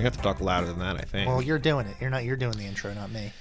have to talk louder than that, I think. Well, you're doing it. You're doing the intro, not me.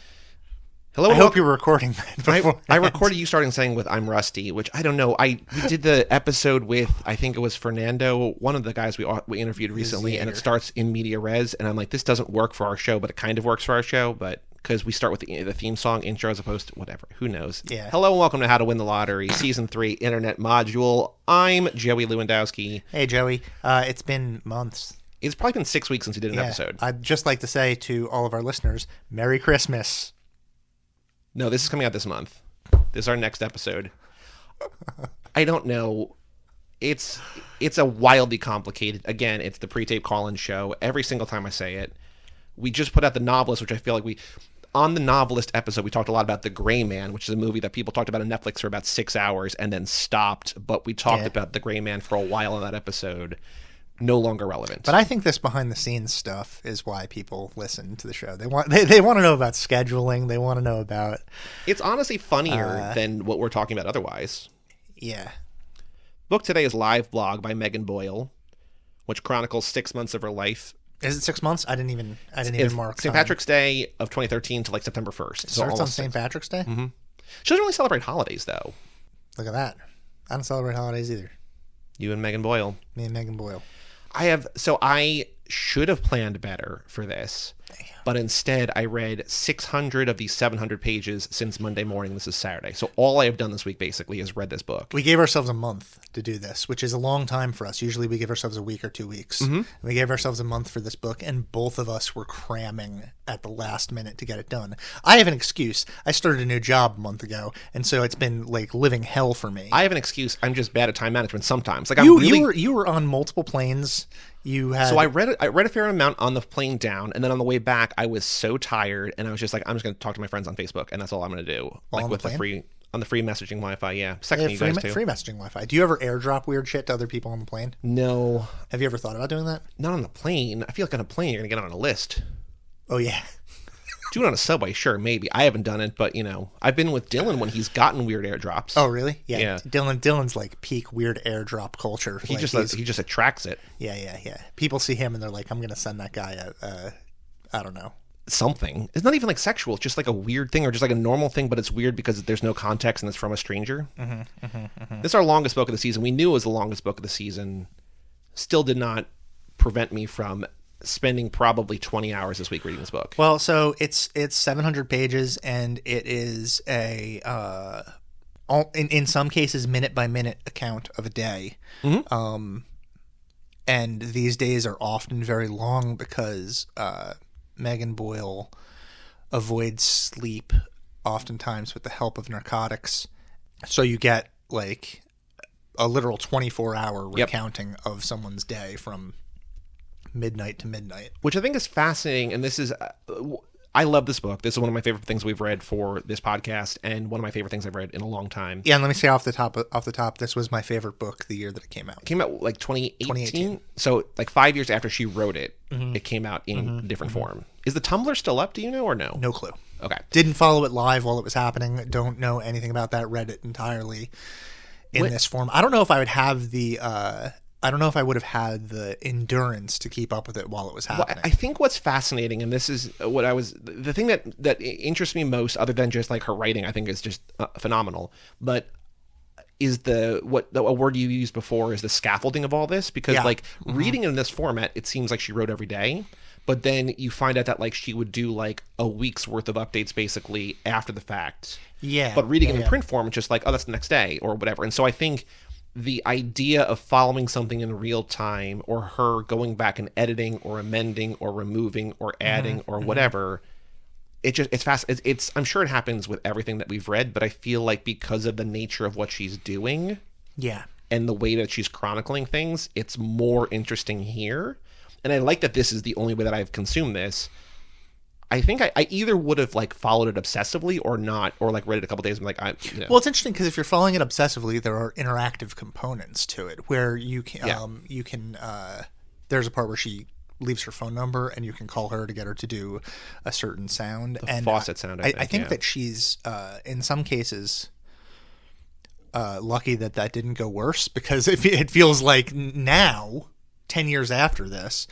Hello. I hope you're recording that. I recorded you starting saying with "I'm rusty," which I don't know. We did the episode with, I think it was Fernando, one of the guys we interviewed recently, and it starts in media res, and I'm like, this doesn't work for our show, but it kind of works for our show, but because we start with the theme song intro as opposed to whatever. Who knows? Yeah. Hello and welcome to How to Win the Lottery, Season 3, Internet Module. I'm Joey Lewandowski. Hey, Joey. It's been months. It's probably been 6 weeks since we did an episode. I'd just like to say to all of our listeners, Merry Christmas. No, this is coming out this month. This is our next episode. I don't know. It's a wildly complicated. Again, it's the pre-tape call-in show. Every single time I say it. We just put out The Novelist, which I feel like on the Novelist episode, we talked a lot about The Gray Man, which is a movie that people talked about on Netflix for about 6 hours and then stopped. But we talked about The Gray Man for a while in that episode. No longer relevant. But I think this behind the scenes stuff is why people listen to the show. They want to know about scheduling. They want to know about. It's honestly funnier than what we're talking about otherwise. Yeah. Book today is Liveblog by Megan Boyle, which chronicles 6 months of her life. Is it 6 months? I didn't even mark St. Patrick's Day of 2013 to like September 1st. It starts on St. Patrick's Day? Mm-hmm. She doesn't really celebrate holidays, though. Look at that. I don't celebrate holidays either. You and Megan Boyle. Me and Megan Boyle. I should have planned better for this, but instead I read 600 of these 700 pages since Monday morning. This is Saturday. So all I have done this week basically is read this book. We gave ourselves a month to do this, which is a long time for us. Usually we give ourselves a week or 2 weeks. Mm-hmm. We gave ourselves a month for this book, and both of us were cramming at the last minute to get it done. I have an excuse. I started a new job a month ago, and so it's been like living hell for me. I have an excuse. I'm just bad at time management sometimes. Like you were on multiple planes. So I read a fair amount on the plane down, and then on the way back, I was so tired, and I was just like, I'm just going to talk to my friends on Facebook, and that's all I'm going to do. While like on the free messaging Wi-Fi, yeah. Second, you guys too. Free messaging Wi-Fi. Do you ever airdrop weird shit to other people on the plane? No. Have you ever thought about doing that? Not on the plane. I feel like on a plane, you're going to get on a list. Oh yeah. Do it on a subway, sure, maybe. I haven't done it, but I've been with Dylan when he's gotten weird airdrops. Oh really? Yeah. Dylan's like peak weird airdrop culture. He just attracts it. Yeah. People see him and they're like, I'm gonna send that guy I don't know. Something. It's not even like sexual. It's just like a weird thing or just like a normal thing, but it's weird because there's no context and it's from a stranger. This is our longest book of the season. We knew it was the longest book of the season. Still did not prevent me from spending probably 20 hours this week reading this book. Well, so it's 700 pages, and it is a in some cases minute by minute account of a day. Mm-hmm. And these days are often very long because Megan Boyle avoids sleep oftentimes with the help of narcotics. So you get like a literal 24-hour recounting of someone's day from midnight to midnight, which I think is fascinating. And this is I love this book. This is one of my favorite things we've read for this podcast, and one of my favorite things I've read in a long time. Yeah, and let me say off the top, this was my favorite book the year that it came out. It came out like 2018. So like 5 years after she wrote it, it came out in different form. Is the Tumblr still up? Do you know or no? No clue. Okay. Didn't follow it live while it was happening. Don't know anything about that. Read it entirely in this form. I don't know if I would have I don't know if I would have had the endurance to keep up with it while it was happening. Well, I think what's fascinating, and this is what the thing that interests me most, other than just like her writing, I think is just phenomenal, but is a word you used before is the scaffolding of all this, because reading it in this format, it seems like she wrote every day, but then you find out that like she would do like a week's worth of updates basically after the fact. Yeah. But reading it in print form, it's just like, oh, that's the next day or whatever. And so I think the idea of following something in real time, or her going back and editing or amending or removing or adding or whatever, it's fast. I'm sure it happens with everything that we've read, but I feel like because of the nature of what she's doing, and the way that she's chronicling things, it's more interesting here. And I like that this is the only way that I've consumed this. I think I either would have like followed it obsessively or not, or like read it a couple days and Well, it's interesting because if you're following it obsessively, there are interactive components to it where you can there's a part where she leaves her phone number and you can call her to get her to do a certain sound. The faucet sound. I think that she's in some cases lucky that didn't go worse, because it feels like now 10 years after this,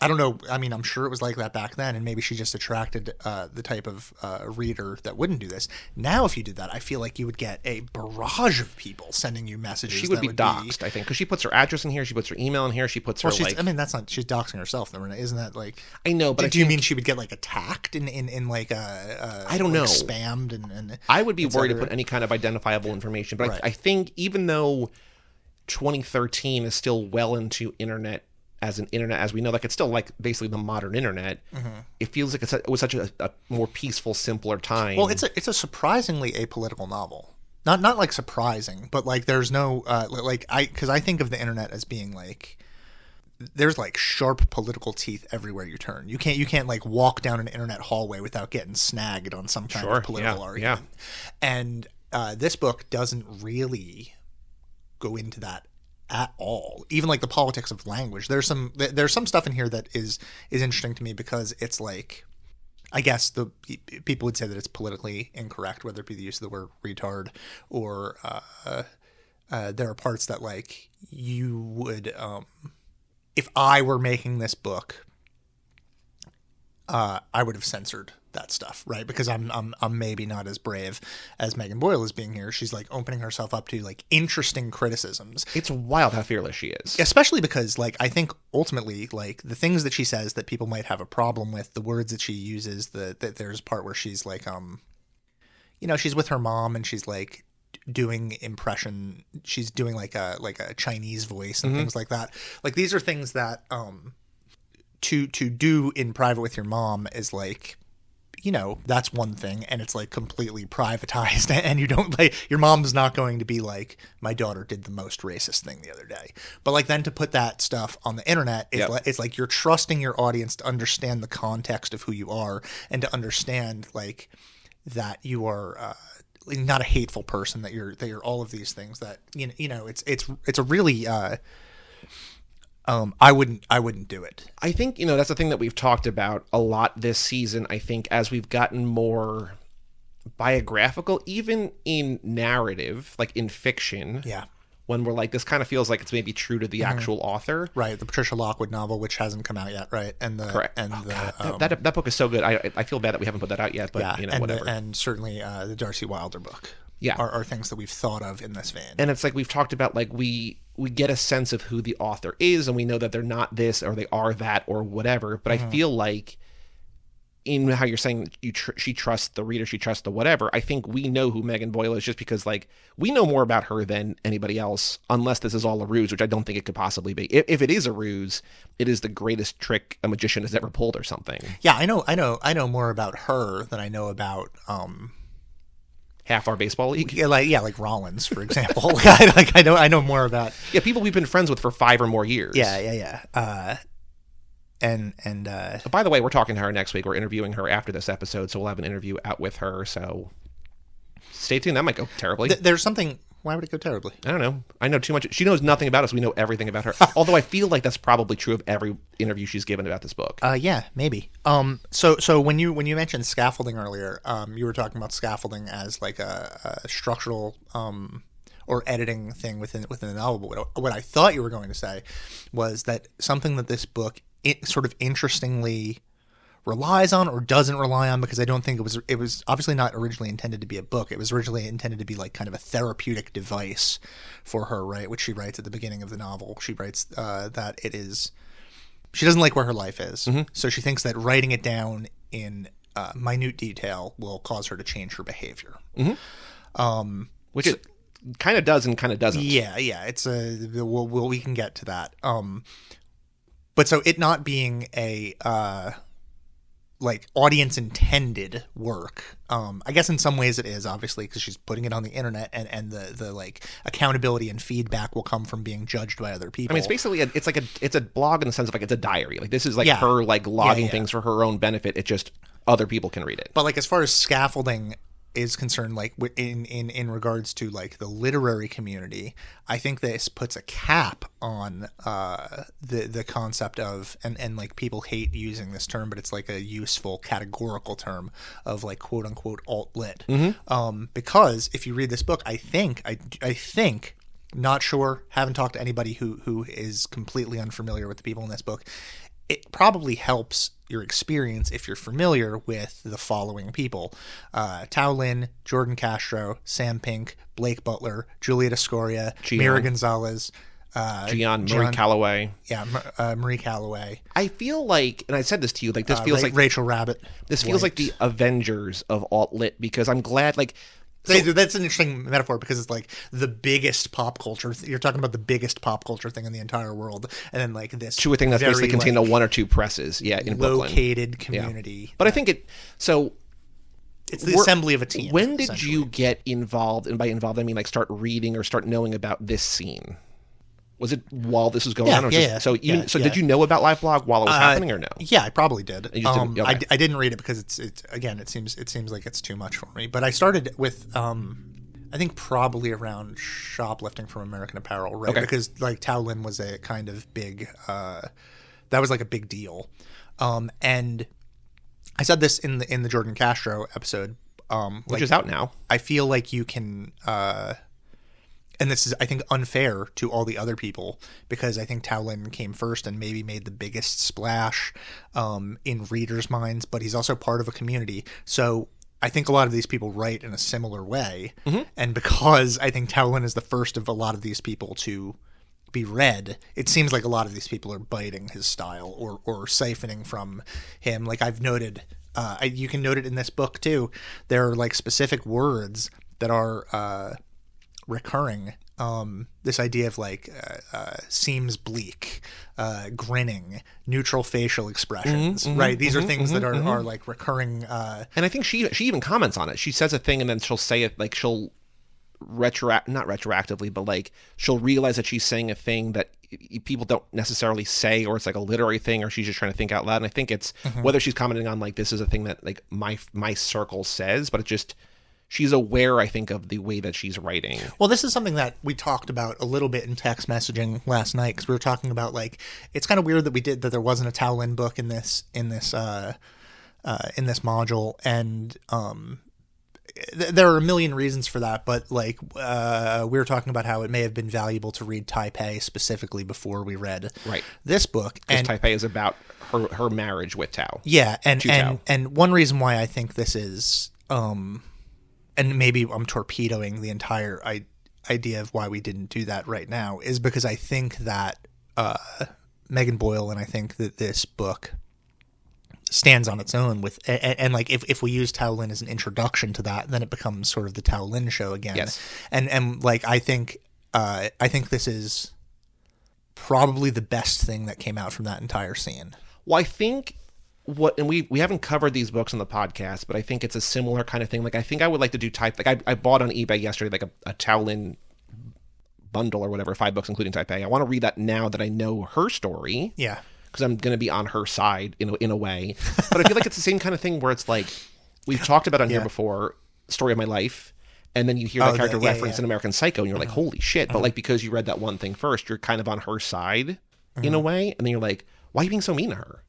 I don't know. I mean, I'm sure it was like that back then, and maybe she just attracted the type of reader that wouldn't do this. Now, if you did that, I feel like you would get a barrage of people sending you messages. She would be doxxed, I think, because she puts her address in here, she puts her email in here, she puts her, like... I mean, that's not... She's doxing herself, though, isn't that, like... I know, but do you mean she would get, like, attacked in like, I don't know. Spammed and I would be worried to put any kind of identifiable information, but right. I think even though 2013 is still well into internet as we know, like, it's still like basically the modern internet. It feels like it was such a more peaceful, simpler time. Well, it's a surprisingly apolitical novel. Not like surprising, but like there's no because I think of the internet as being like there's like sharp political teeth everywhere you turn. You can't like walk down an internet hallway without getting snagged on some kind of political argument. And this book doesn't really go into that at all. Even like the politics of language. There's some stuff in here that is interesting to me because it's like, I guess the people would say that it's politically incorrect, whether it be the use of the word retard or there are parts that like you would if I were making this book, I would have censored that stuff, right? Because I'm maybe not as brave as Megan Boyle is being here. She's like opening herself up to like interesting criticisms. It's wild how fearless she is. Especially because like I think ultimately like the things that she says that people might have a problem with, the words that she uses, that there's a part where she's like she's with her mom and she's like doing she's doing like a Chinese voice and things like that. Like these are things that to do in private with your mom is like, that's one thing, and it's like completely privatized, and you don't like, your mom's not going to be like, my daughter did the most racist thing the other day. But like then to put that stuff on the internet, it's like you're trusting your audience to understand the context of who you are and to understand like that you are not a hateful person, that you're all of these things that it's a really I wouldn't do it. I think, that's the thing that we've talked about a lot this season. I think as we've gotten more biographical, even in narrative, like in fiction. Yeah. When we're like, this kind of feels like it's maybe true to the actual author. Right. The Patricia Lockwood novel, which hasn't come out yet. Right. And correct. And that book is so good. I feel bad that we haven't put that out yet, but whatever. And certainly the Darcy Wilder book. Yeah. Are things that we've thought of in this vein. And it's like we've talked about, like we get a sense of who the author is, and we know that they're not this or they are that or whatever. But I feel like in how you're saying she trusts the reader, she trusts the whatever, I think we know who Megan Boyle is just because like we know more about her than anybody else, unless this is all a ruse, which I don't think it could possibly be. If it is a ruse, it is the greatest trick a magician has ever pulled or something. Yeah, I know more about her than I know about half our baseball league. Yeah, like Rollins, for example. I know more about people we've been friends with for 5 or more years. Yeah. And by the way, we're talking to her next week. We're interviewing her after this episode, so we'll have an interview out with her. So stay tuned. That might go terribly. There's something. Why would it go terribly? I don't know. I know too much. She knows nothing about us. We know everything about her. Although I feel like that's probably true of every interview she's given about this book. Yeah, maybe. So when you mentioned scaffolding earlier, you were talking about scaffolding as like a structural or editing thing within the novel. But what I thought you were going to say was that something that this book sort of interestingly relies on or doesn't rely on, because I don't think it was obviously not originally intended to be a book. It was originally intended to be like kind of a therapeutic device for her, right? Which she writes at the beginning of the novel. She writes that it is, she doesn't like where her life is. So she thinks that writing it down in minute detail will cause her to change her behavior. Which it kind of does and kind of doesn't. Yeah. It's we can get to that. But so it not being a like audience intended work, I guess in some ways it is, obviously, because she's putting it on the internet, and the like accountability and feedback will come from being judged by other people. I mean, it's basically it's a blog in the sense of like it's a diary. Like this is like her like logging things for her own benefit. It just other people can read it. But like as far as scaffolding is concerned, like in regards to like the literary community, I think this puts a cap on the concept of, and like people hate using this term, but it's like a useful categorical term of like quote unquote alt lit. Because if you read this book, I think not sure, haven't talked to anybody who is completely unfamiliar with the people in this book. it probably helps your experience if you're familiar with the following people: Tao Lin, Jordan Castro, Sam Pink, Blake Butler, Juliet Escoria, Mira Gonzalez, Marie Calloway. Yeah, Marie Calloway. I feel like, and I said this to you, like this feels like Rachel Rabbit. This feels like the Avengers of alt-lit, because I'm glad, like... That's an interesting metaphor, because it's like the biggest pop culture. You're talking about the biggest pop culture thing in the entire world, and then like this to a thing that's basically contained in one or two presses, in located Brooklyn. Community. Yeah. But I think it's the assembly of a team. When did you get involved? And by involved, I mean like start reading or start knowing about this scene. Was it while this was going on? Or So did you know about liveblog while it was happening, or no? Yeah, I probably did. Okay. I didn't read it because it's again, it seems like it's too much for me. But I started with I think probably around shoplifting from American Apparel, right? Okay. Because like Tao Lin was a kind of big that was like a big deal. And I said this in the Jordan Castro episode, which is out now. I feel like you can and this is, I think, unfair to all the other people, because I think Tao Lin came first and maybe made the biggest splash in readers' minds, but he's also part of a community. So I think a lot of these people write in a similar way. Mm-hmm. And because I think Tao Lin is the first of a lot of these people to be read, it seems like a lot of these people are biting his style or siphoning from him. Like I've noted, you can note it in this book too. There are like specific words that are... recurring, this idea of like seems bleak, grinning, neutral facial expressions, right? These are things that are like recurring. And I think she even comments on it. She says a thing and then she'll say it, like she'll not retroactively, but like she'll realize that she's saying a thing that people don't necessarily say, or it's like a literary thing, or she's just trying to think out loud. And I think it's whether she's commenting on like this is a thing that like my circle says, but it just... She's aware, I think, of the way that she's writing. Well, this is something that we talked about a little bit in text messaging last night, because we were talking about like it's kind of weird that there wasn't a Tao Lin book in this module, and there are a million reasons for that. But like we were talking about how it may have been valuable to read Taipei specifically before we read this book, because Taipei is about her marriage with Tao. Yeah, and one reason why I think this is. And maybe I'm torpedoing the entire idea of why we didn't do that right now, is because I think that Megan Boyle, and I think that this book stands on its own with, and like if we use Tao Lin as an introduction to that, then it becomes sort of the Tao Lin show again. Yes. And like I think this is probably the best thing that came out from that entire scene. Well, I think. And we haven't covered these books on the podcast, but I think it's a similar kind of thing. Like I think I would like to do I bought on eBay yesterday like a Tao Lin bundle or whatever, 5 books including Taipei. I want to read that now that I know her story. Yeah, because I'm going to be on her side in a way. But I feel like it's the same kind of thing where it's like we've talked about on here before, Story of My Life, and then you hear that character reference in American Psycho, and you're like, holy shit! But like because you read that one thing first, you're kind of on her side in a way, and then you're like, why are you being so mean to her?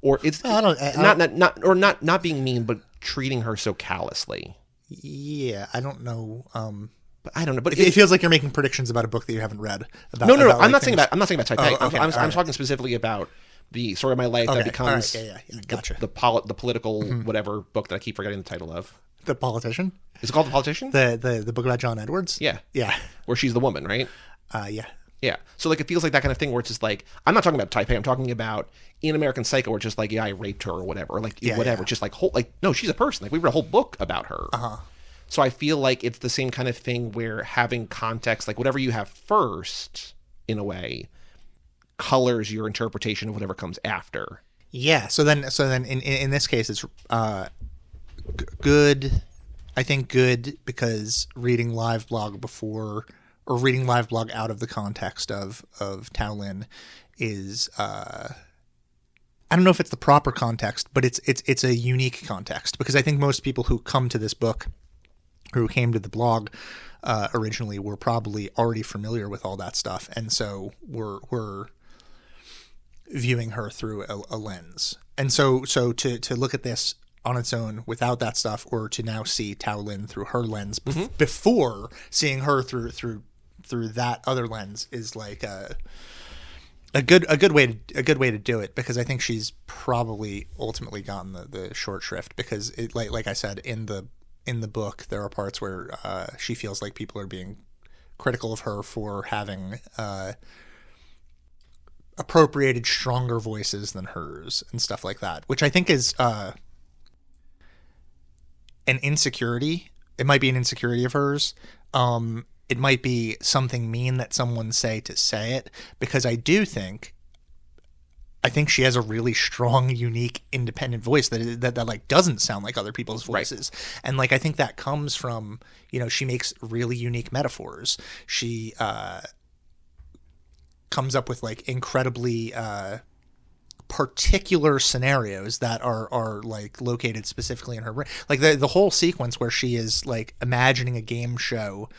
Or it's not being mean, but treating her so callously. Yeah, I don't know. But I don't know. But it feels like you're making predictions about a book that you haven't read. No. I'm not saying about Taipei. I'm talking specifically about the Story of My Life that becomes gotcha. the political whatever book that I keep forgetting the title of. The Politician. Is it called The Politician? The book about John Edwards. Yeah. Yeah. Where she's the woman, right? Yeah. Yeah. So like it feels like that kind of thing where it's just like I'm not talking about Taipei. I'm talking about in American Psycho where it's just like I raped her or whatever. Or like whatever. It's just like no, she's a person. Like we read a whole book about her. So I feel like it's the same kind of thing where having context, like whatever you have first, in a way, colors your interpretation of whatever comes after. Yeah. So then in this case it's good. I think good because reading liveblog before. Or reading liveblog out of the context of Tao Lin is I don't know if it's the proper context, but it's a unique context, because I think most people who come to this book, who came to the blog originally, were probably already familiar with all that stuff, and so we're viewing her through a lens. And so to look at this on its own without that stuff, or to now see Tao Lin through her lens before seeing her through that other lens, is like A good way to do it, because I think she's probably ultimately gotten the short shrift, because it, like I said, in the book there are parts where she feels like people are being critical of her for having appropriated stronger voices than hers and stuff like that, which I think is an insecurity. It might be an insecurity of hers. It might be something mean that someone say it, because I think she has a really strong, unique, independent voice that like doesn't sound like other people's voices. Right. And like I think that comes from, she makes really unique metaphors. She comes up with like incredibly particular scenarios that are like located specifically in her brain. Like the whole sequence where she is like imagining a game show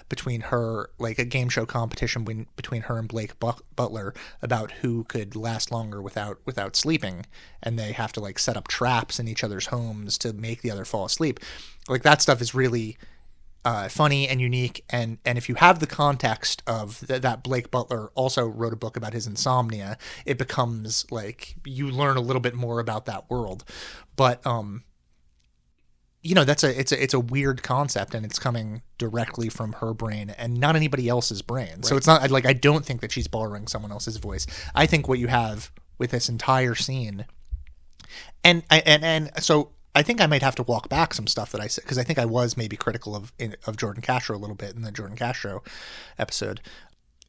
between her, like a game show competition between her and Blake Butler about who could last longer without sleeping, and they have to like set up traps in each other's homes to make the other fall asleep. Like that stuff is really funny and unique, and if you have the context of that Blake Butler also wrote a book about his insomnia, it becomes like you learn a little bit more about that world. But it's a weird concept, and it's coming directly from her brain and not anybody else's brain. Right. So it's not like, I don't think that she's borrowing someone else's voice. I think what you have with this entire scene, and so I think I might have to walk back some stuff that I said, because I think I was maybe critical of Jordan Castro a little bit in the Jordan Castro episode.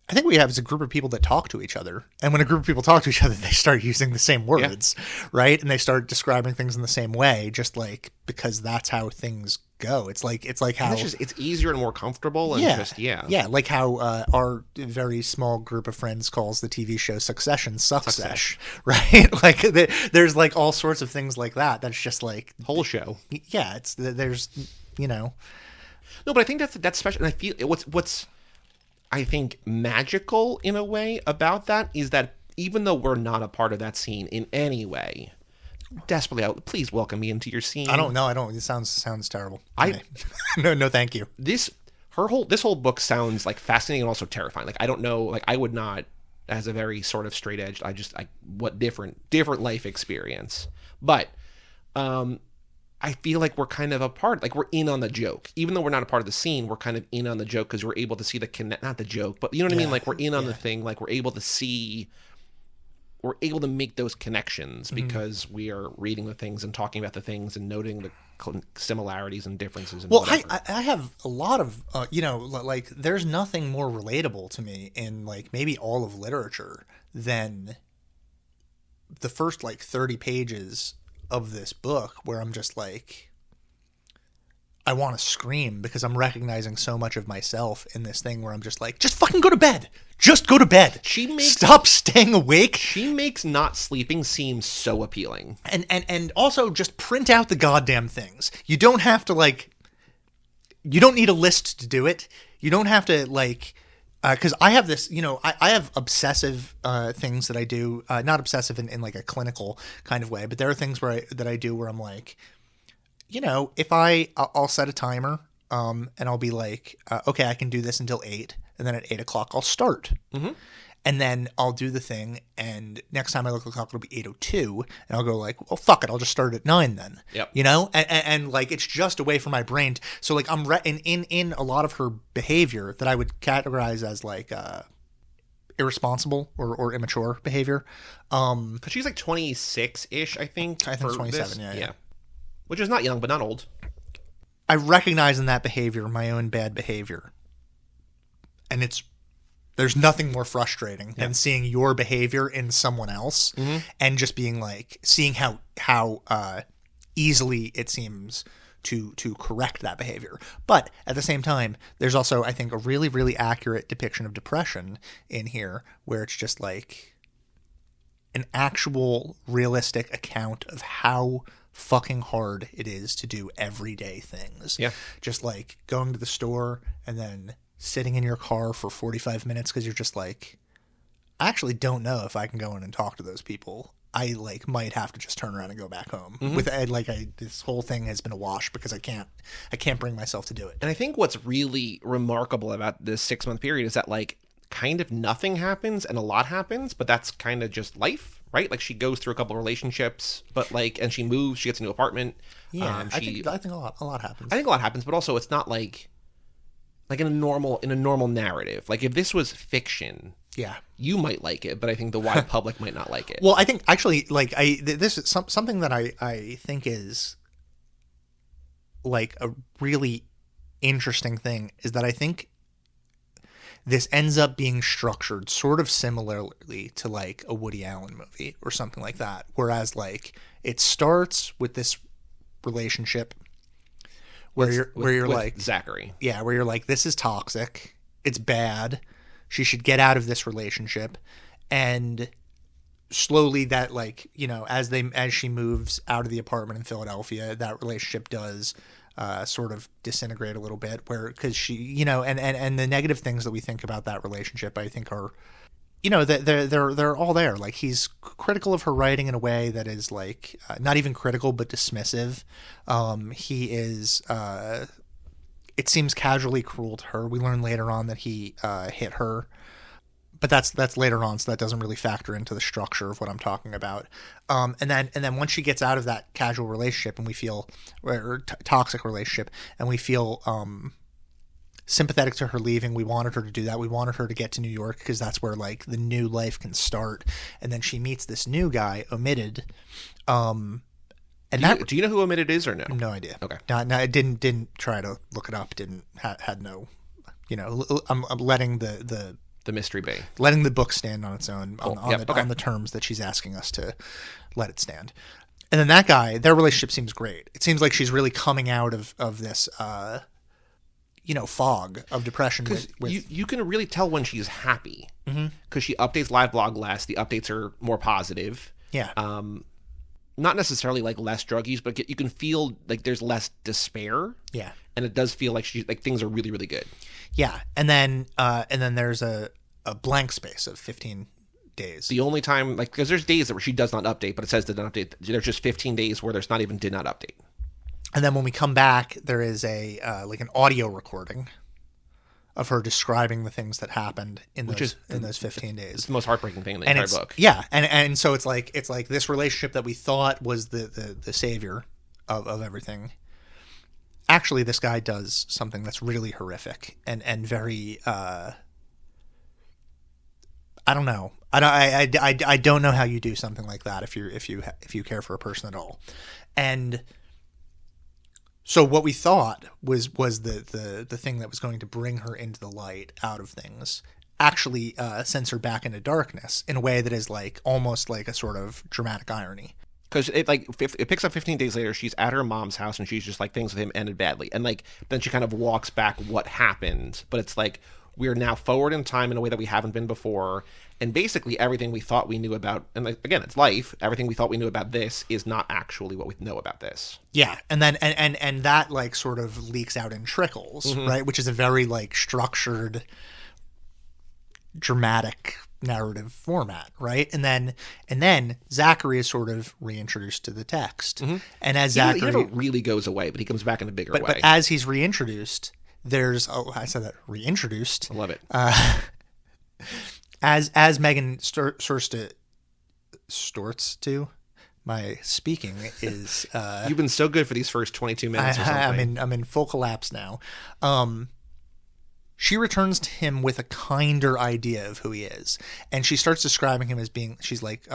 I think what we have is a group of people that talk to each other. And when a group of people talk to each other, they start using the same words, right? And they start describing things in the same way, just like, because that's how things go. It's like how it's easier and more comfortable. And like how our very small group of friends calls the TV show Succession Success, right? Like there's like all sorts of things like that. That's just like whole show. Yeah. There's. No, but I think that's special. And I feel what's I think magical in a way about that is that even though we're not a part of that scene in any way, desperately please welcome me into your scene. I don't. It sounds terrible. No, thank you. This whole book sounds like fascinating and also terrifying. Like I don't know, like I would not, as a very sort of straight edge, what different life experience. But I feel like we're kind of a part, like we're in on the joke. Even though we're not a part of the scene, we're kind of in on the joke because we're able to see not the joke, but you know what I mean? Like we're in on the thing, like we're able to make those connections because we are reading the things and talking about the things and noting the similarities and differences. And I have a lot of, like there's nothing more relatable to me in like maybe all of literature than the first like 30 pages of this book, where I'm just like, I want to scream because I'm recognizing so much of myself in this thing where I'm just like, just fucking go to bed. Just go to bed. Stop staying awake. She makes not sleeping seem so appealing. And also just print out the goddamn things. You don't have to like, you don't need a list to do it. You don't have to like, because I have this, I have obsessive things that I do, not obsessive in like a clinical kind of way, but there are things that I do where I'm like, if I'll set a timer, and I'll be like, okay, I can do this until 8, and then at 8 o'clock I'll start. Mm-hmm. And then I'll do the thing, and next time I look at the clock, it'll be 8:02, and I'll go like, well, fuck it, I'll just start at 9 then. Yep. And like, it's just a way for my brain so like I'm in a lot of her behavior that I would categorize as like irresponsible or immature behavior. Because she's like 26-ish, I think. 27, yeah. Which is not young, but not old. I recognize in that behavior my own bad behavior. And there's nothing more frustrating than seeing your behavior in someone else and just being like, seeing how easily it seems to correct that behavior. But at the same time, there's also, I think, a really, really accurate depiction of depression in here, where it's just like an actual realistic account of how fucking hard it is to do everyday things. Yeah. Just like going to the store and then sitting in your car for 45 minutes because you're just like, I actually don't know if I can go in and talk to those people. I like might have to just turn around and go back home. With Ed, like this whole thing has been a wash because I can't bring myself to do it. And I think what's really remarkable about this 6-month period is that like kind of nothing happens and a lot happens, but that's kind of just life, right? Like she goes through a couple of relationships, but like, and she moves, she gets a new apartment. Yeah, I think a lot happens. I think a lot happens, but also it's not like in a normal narrative. Like if this was fiction, yeah, you might like it, but I think the wide public might not like it. Well, I think actually, like this is something that I think is like a really interesting thing is that I think this ends up being structured sort of similarly to like a Woody Allen movie or something like that. Whereas like it starts with this relationship where you're like Zachary. Yeah, where you're like, this is toxic. It's bad. She should get out of this relationship. And slowly that, like, you know, as she moves out of the apartment in Philadelphia, that relationship does sort of disintegrate a little bit, because she, you know, and the negative things that we think about that relationship, I think are, you know, they're all there. Like he's critical of her writing in a way that is like not even critical but dismissive. He is it seems casually cruel to her. We learn later on that he hit her, but that's later on, so that doesn't really factor into the structure of what I'm talking about. And then once she gets out of that casual relationship and we feel toxic relationship and we feel sympathetic to her leaving, we wanted her to do that. We wanted her to get to New York because that's where like the new life can start. And then she meets this new guy, Omitted. Do you know who Omitted is or no? No idea. Okay. No, I didn't try to look it up. Had no, you know, I'm letting the mystery be. Letting the book stand on its own on the terms that she's asking us to let it stand. And then that guy, their relationship seems great. It seems like she's really coming out of this, you know, fog of depression. You can really tell when she's happy because she updates liveblog less. The updates are more positive. Yeah. Not necessarily like less drug use, but you can feel like there's less despair. Yeah. And it does feel like things are really, really good. Yeah. And then there's a blank space of 15 days. The only time, like, because there's days where she does not update, but it says did not update. There's just 15 days where there's not even did not update. And then when we come back, there is a like an audio recording of her describing the things that happened in those 15 days. It's the most heartbreaking thing in the entire book. Yeah, and so it's like this relationship that we thought was the savior of everything. Actually, this guy does something that's really horrific and very I don't know. I don't know how you do something like that if you care for a person at all. And so what we thought was the thing that was going to bring her into the light out of things actually sends her back into darkness in a way that is like almost like a sort of dramatic irony. Because it picks up 15 days later, she's at her mom's house and she's just like, things with him ended badly. And like, then she kind of walks back what happened. But it's like, we're now forward in time in a way that we haven't been before. And basically everything we thought we knew about, and like, again, it's life. Everything we thought we knew about this is not actually what we know about this. Yeah. And then, and that like sort of leaks out in trickles, right? Which is a very like structured, dramatic narrative format, right? And then Zachary is sort of reintroduced to the text. And as Zachary... He never really goes away, but he comes back in a bigger way. But as he's reintroduced, there's... Oh, I said that. Reintroduced. I love it. As Megan Storts to... My speaking is... You've been so good for these first 22 minutes or something. I'm in full collapse now. She returns to him with a kinder idea of who he is. And she starts describing him as being, she's like,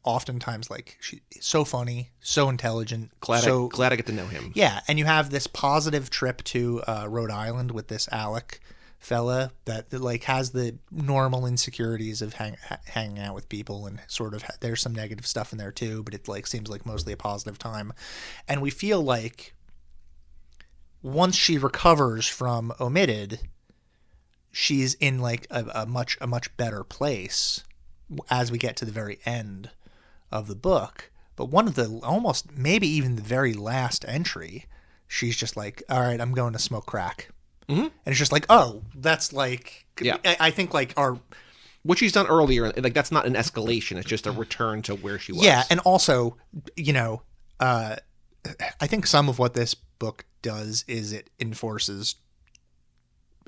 oftentimes like, she's so funny, so intelligent. Glad I get to know him. Yeah. And you have this positive trip to Rhode Island with this Alec fella that like has the normal insecurities of hanging out with people, and sort of there's some negative stuff in there too, but it like seems like mostly a positive time. And we feel like once she recovers from Omitted, she's in like a much better place as we get to the very end of the book. But one of the almost maybe even the very last entry, she's just like, all right, I'm going to smoke crack. And it's just like, oh, that's like, yeah. I think like our... What she's done earlier, like that's not an escalation. It's just a return to where she was. Yeah. And also, you know, I think some of what this book does is it enforces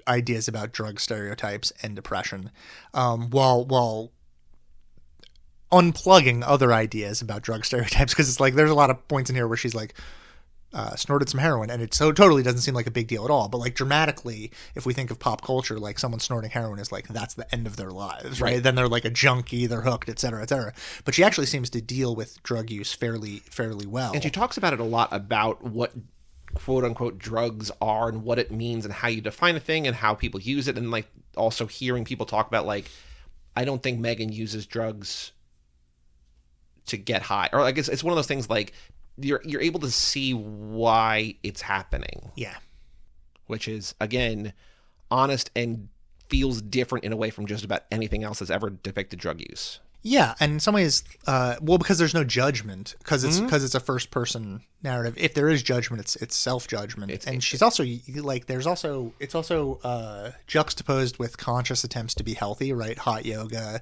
ideas about drug stereotypes and depression, while unplugging other ideas about drug stereotypes, because it's like there's a lot of points in here where she's like snorted some heroin, and it so totally doesn't seem like a big deal at all. But like dramatically, if we think of pop culture, like someone snorting heroin is like that's the end of their lives, right? Then they're like a junkie, they're hooked, et cetera, et cetera. But she actually seems to deal with drug use fairly well. And she talks about it a lot, about what quote unquote drugs are and what it means and how you define a thing and how people use it, and like also hearing people talk about like, I don't think Megan uses drugs to get high, or like it's one of those things like you're able to see why it's happening. Yeah. Which is, again, honest and feels different in a way from just about anything else that's ever depicted drug use. Yeah, and in some ways, because there's no judgment, because it's a first person narrative. If there is judgment, it's self judgment, and she's also like it's also juxtaposed with conscious attempts to be healthy, right? Hot yoga,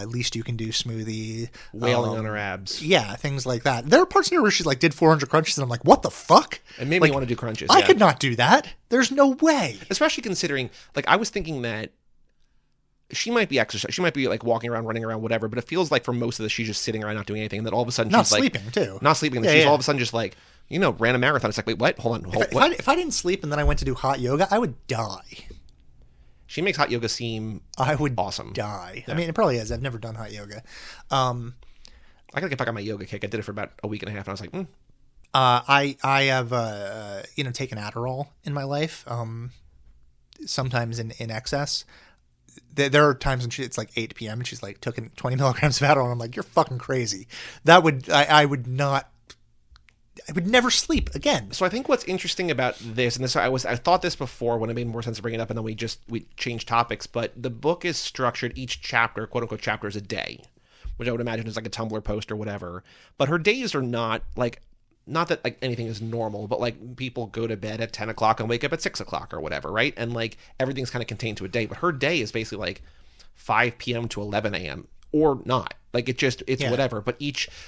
least you can do smoothie, wailing on her abs, yeah, things like that. There are parts in here where she's like did 400 crunches, and I'm like, what the fuck? It made me want to do crunches. I could not do that. There's no way. Especially considering, like, I was thinking that she might be exercising. She might be like walking around, running around, whatever. But it feels like for most of this, she's just sitting around, not doing anything. And then all of a sudden, she's sleeping too. Not sleeping. And she's all of a sudden just like, ran a marathon. It's like, wait, what? Hold on. If I didn't sleep and then I went to do hot yoga, I would die. She makes hot yoga seem awesome. Die. Yeah. I mean, it probably is. I've never done hot yoga. I gotta get back on my yoga kick. I did it for about a week and a half, and I was like, I have taken Adderall in my life. Sometimes in excess. There are times when it's like 8 p.m. and she's like taking 20 milligrams of Adderall, and I'm like, you're fucking crazy. I would never sleep again. So I think what's interesting about this, and I thought this before when it made more sense to bring it up, and then we changed topics, but the book is structured, each chapter, quote unquote chapter, is a day, which I would imagine is like a Tumblr post or whatever. But her days are not like, not that like anything is normal, but like people go to bed at 10 o'clock and wake up at 6 o'clock or whatever, right? And like everything's kind of contained to a day, but her day is basically like 5 p.m. to 11 a.m. or not. Like it's whatever. But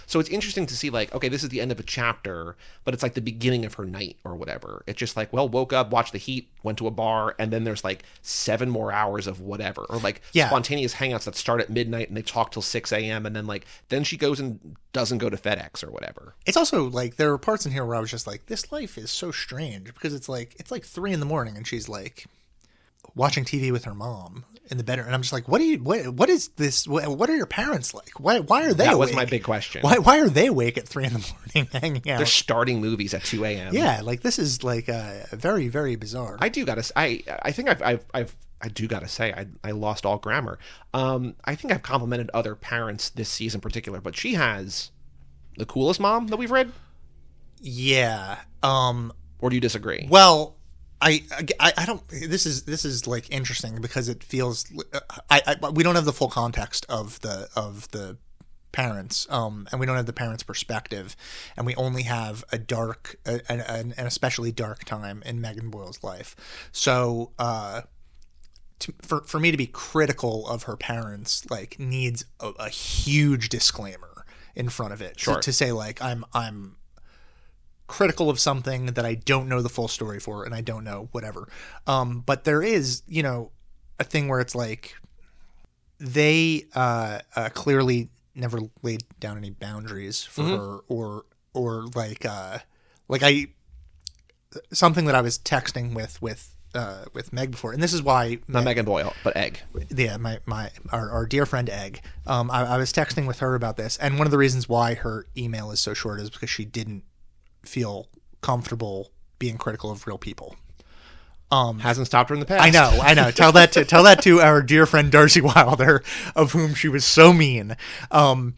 so it's interesting to see like, okay, this is the end of a chapter, but it's like the beginning of her night or whatever. It's just like, well, woke up, watched the Heat, went to a bar, and then there's like 7 more hours of whatever, or like spontaneous hangouts that start at midnight and they talk till 6 a.m. and then she goes and doesn't go to FedEx or whatever. It's also like there are parts in here where I was just like, this life is so strange, because it's like 3 a.m. and she's like watching TV with her mom in the bedroom, and I'm just like, what is this? What are your parents like? Why are they? That awake? was my big question. Why are they awake at 3 a.m. hanging out? They're starting movies at 2 a.m. Yeah, like this is like very, very bizarre. I think I do gotta say I lost all grammar. I think I've complimented other parents this season in particular, but she has the coolest mom that we've read. Yeah. Or do you disagree? Well, I don't. This is like interesting because it feels. We don't have the full context of the parents, and we don't have the parents' perspective, and we only have an especially dark time in Megan Boyle's life. So, for me to be critical of her parents, like, needs a huge disclaimer in front of it. Sure. To say like I'm critical of something that I don't know the full story for, and I don't know whatever. But there is, a thing where it's like they clearly never laid down any boundaries for her, or like something that I was texting with Meg before, and this is why not Megan Boyle, but Egg. Yeah, our dear friend Egg. I was texting with her about this, and one of the reasons why her email is so short is because she didn't feel comfortable being critical of real people. Hasn't stopped her in the past. I know. Tell that to our dear friend Darcy Wilder, of whom she was so mean. I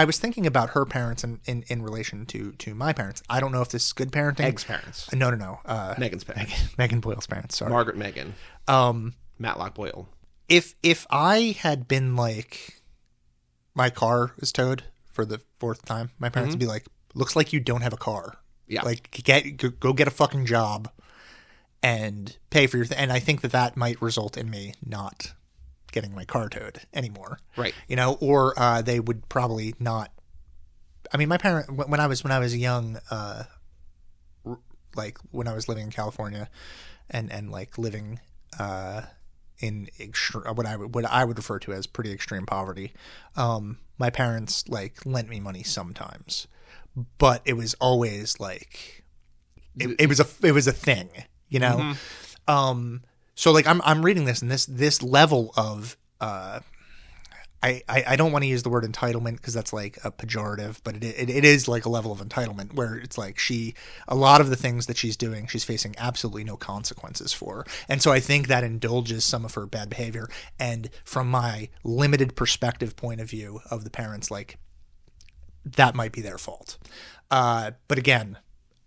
was thinking about her parents in relation to my parents. I don't know if this is good parenting. Egg's parents. No. Megan's parents. Megan Boyle's parents. Sorry. Margaret Megan. Matlock Boyle. If I had been like, my car is towed for the 4th time, my parents would be like, looks like you don't have a car. Yeah. Like, go get a fucking job and pay for your thing. And I think that might result in me not getting my car towed anymore. Right. Or they would probably not. I mean, my parent, when I was young, like when I was living in California and like living in what I would refer to as pretty extreme poverty, my parents like lent me money sometimes, but it was always like it was a thing, you know. So like I'm reading this, and this level of I don't want to use the word entitlement because that's like a pejorative, but it is like a level of entitlement where it's like a lot of the things that she's doing, she's facing absolutely no consequences for. And so I think that indulges some of her bad behavior. And from my limited perspective point of view of the parents, like that might be their fault. But again,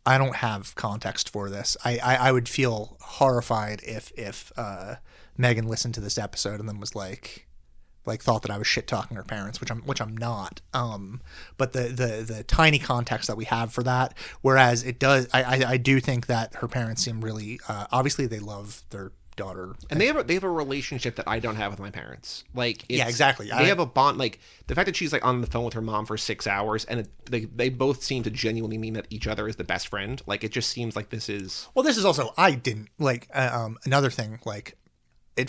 I don't have context for this. I would feel horrified if Megan listened to this episode and then was like thought that I was shit talking her parents, which I'm not. But the tiny context that we have for that, whereas it does, I do think that her parents seem really obviously they love their daughter, and they have a relationship that I don't have with my parents. Like, yeah, exactly. They have a bond. Like the fact that she's like on the phone with her mom for 6 hours, and they both seem to genuinely mean that each other is the best friend. Like, it just seems like this is. Well, this is also I didn't like another thing. Like,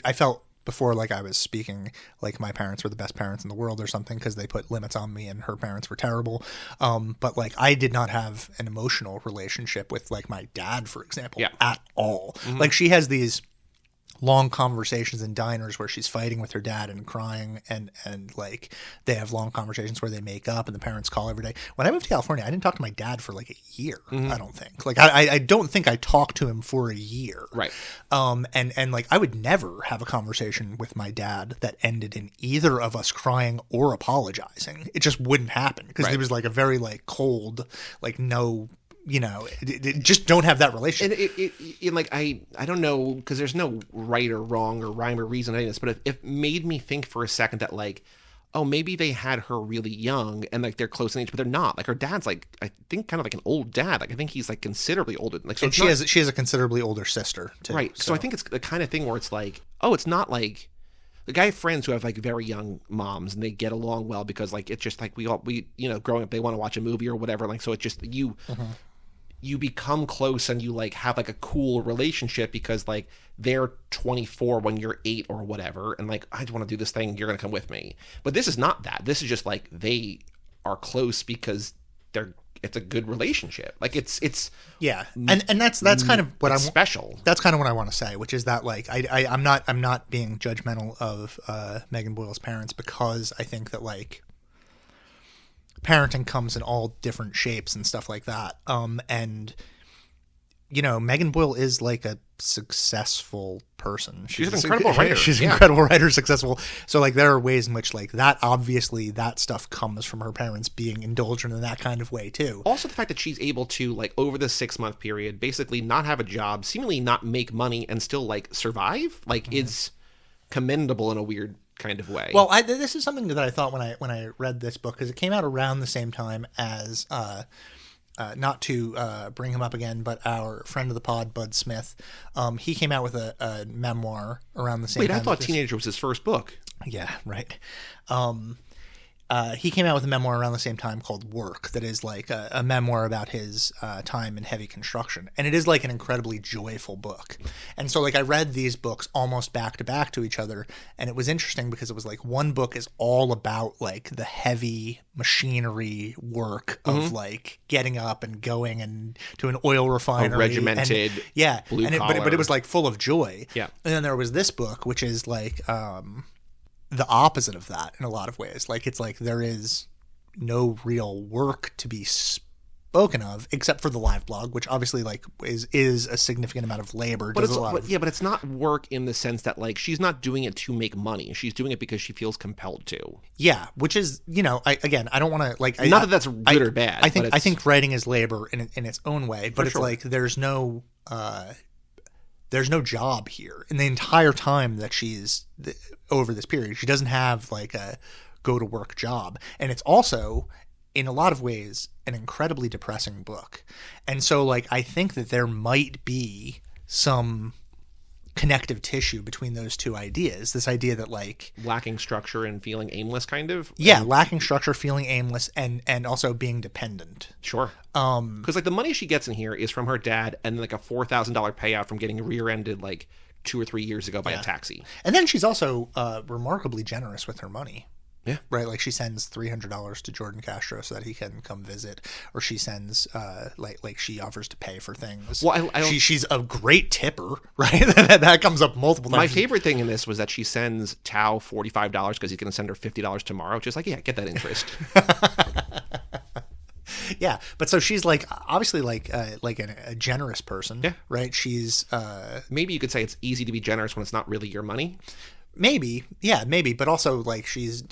I felt before like I was speaking like my parents were the best parents in the world or something because they put limits on me and her parents were terrible. But like I did not have an emotional relationship with like my dad, for example, at all. Like she has these long conversations in diners where she's fighting with her dad and crying, and like they have long conversations where they make up and the parents call every day. When I moved to California, I didn't talk to my dad for like a year. I don't think I don't think I talked to him for a year. Right. And like I would never have a conversation with my dad that ended in either of us crying or apologizing. It just wouldn't happen because there was like a very like cold, like no, you know, just don't have that relationship. And it like I don't know, because there's no right or wrong or rhyme or reason in this, but it made me think for a second that like, oh, maybe they had her really young and like they're close in age, but they're not. Like her dad's like, I think kind of like an old dad. Like I think he's like considerably older. Like so, and she has a considerably older sister too. Right. So I think it's the kind of thing where it's like, oh, it's not like. Like I have friends who have like very young moms and they get along well because like it's just like we you know, growing up they want to watch a movie or whatever, like so it's just you become close and you like have like a cool relationship because like they're 24 when you're 8 or whatever, and like I just want to do this thing, you're gonna come with me. But this is not that. This is just like they are close because it's a good relationship. Like it's yeah, and that's kind of what I'm special. That's kind of what I want to say, which is that like I'm not being judgmental of Megan Boyle's parents because I think that like parenting comes in all different shapes and stuff like that. And you know, Megan Boyle is like a successful person. She's an incredible writer. She's an incredible writer, successful. So like there are ways in which like that, obviously that stuff comes from her parents being indulgent in that kind of way too. Also the fact that she's able to like over the 6-month period basically not have a job, seemingly not make money and still like survive, like is commendable in a weird kind of way. Well, this is something that I thought when I read this book, because it came out around the same time as not to bring him up again, but our friend of the pod, Bud Smith, he came out with a memoir around the same time. Wait, I thought Teenager was his first book. Yeah, right. He came out with a memoir around the same time called Work that is like a memoir about his time in heavy construction. And it is like an incredibly joyful book. And so like I read these books almost back to back to each other. And it was interesting because it was like one book is all about like the heavy machinery work of like getting up and going and to an oil refinery. Regimented, blue collar. But it was like full of joy. Yeah. And then there was this book, which is like the opposite of that in a lot of ways. Like it's like there is no real work to be spoken of except for the live blog, which obviously like is a significant amount of labor. But it's not work in the sense that like she's not doing it to make money. She's doing it because she feels compelled to. Yeah, which is, you know, I don't want to like not that that's good or bad. I think writing is labor in its own way, but it's like there's no job here. And the entire time that she's over this period, she doesn't have like a go to work job. And it's also, in a lot of ways, an incredibly depressing book. And so like, I think that there might be some connective tissue between those two ideas. This idea that like lacking structure and feeling aimless, kind of. Yeah, lacking structure, feeling aimless, and also being dependent. Sure. Because like the money she gets in here is from her dad, and like a $4,000 payout from getting rear-ended like 2 or 3 years ago by a taxi. And then she's also remarkably generous with her money. Yeah. Right. Like she sends $300 to Jordan Castro so that he can come visit, or she sends like she offers to pay for things. Well, she's a great tipper, right? that comes up multiple times. My favorite thing in this was that she sends Tao $45 because he's going to send her $50 tomorrow. Just like, yeah, get that interest. Yeah, but so she's like obviously like a generous person. Yeah. Right. She's maybe you could say it's easy to be generous when it's not really your money. Maybe, yeah, maybe, but also like she's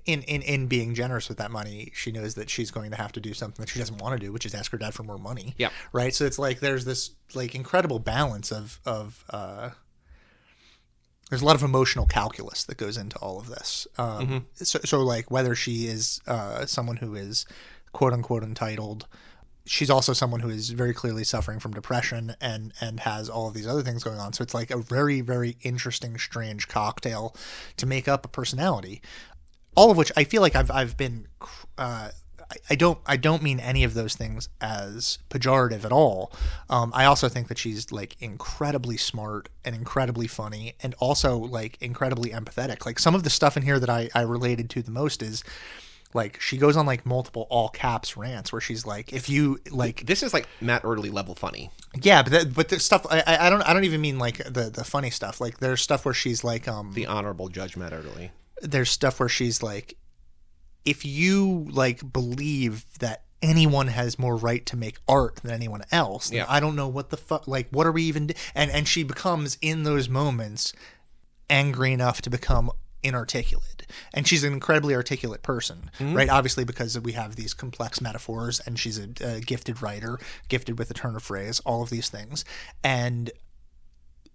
in being generous with that money, she knows that she's going to have to do something that she doesn't want to do, which is ask her dad for more money. Yeah. Right. So it's like there's this like incredible balance of there's a lot of emotional calculus that goes into all of this. So like whether she is someone who is quote unquote entitled, she's also someone who is very clearly suffering from depression and has all of these other things going on. So it's like a very, very interesting, strange cocktail to make up a personality. All of which I feel like I've been. I don't mean any of those things as pejorative at all. I also think that she's like incredibly smart and incredibly funny, and also like incredibly empathetic. Like some of the stuff in here that I related to the most is like she goes on like multiple all caps rants where she's like, if you like, this is like Matt Early level funny. Yeah, but the stuff I don't even mean like the funny stuff. Like there's stuff where she's like the honorable Judge Matt Early. There's stuff where she's like, if you like believe that anyone has more right to make art than anyone else, then I don't know what the fuck, like, what are we even and she becomes in those moments angry enough to become inarticulate. And she's an incredibly articulate person, right? Obviously because we have these complex metaphors, and she's a gifted writer, gifted with a turn of phrase, all of these things. And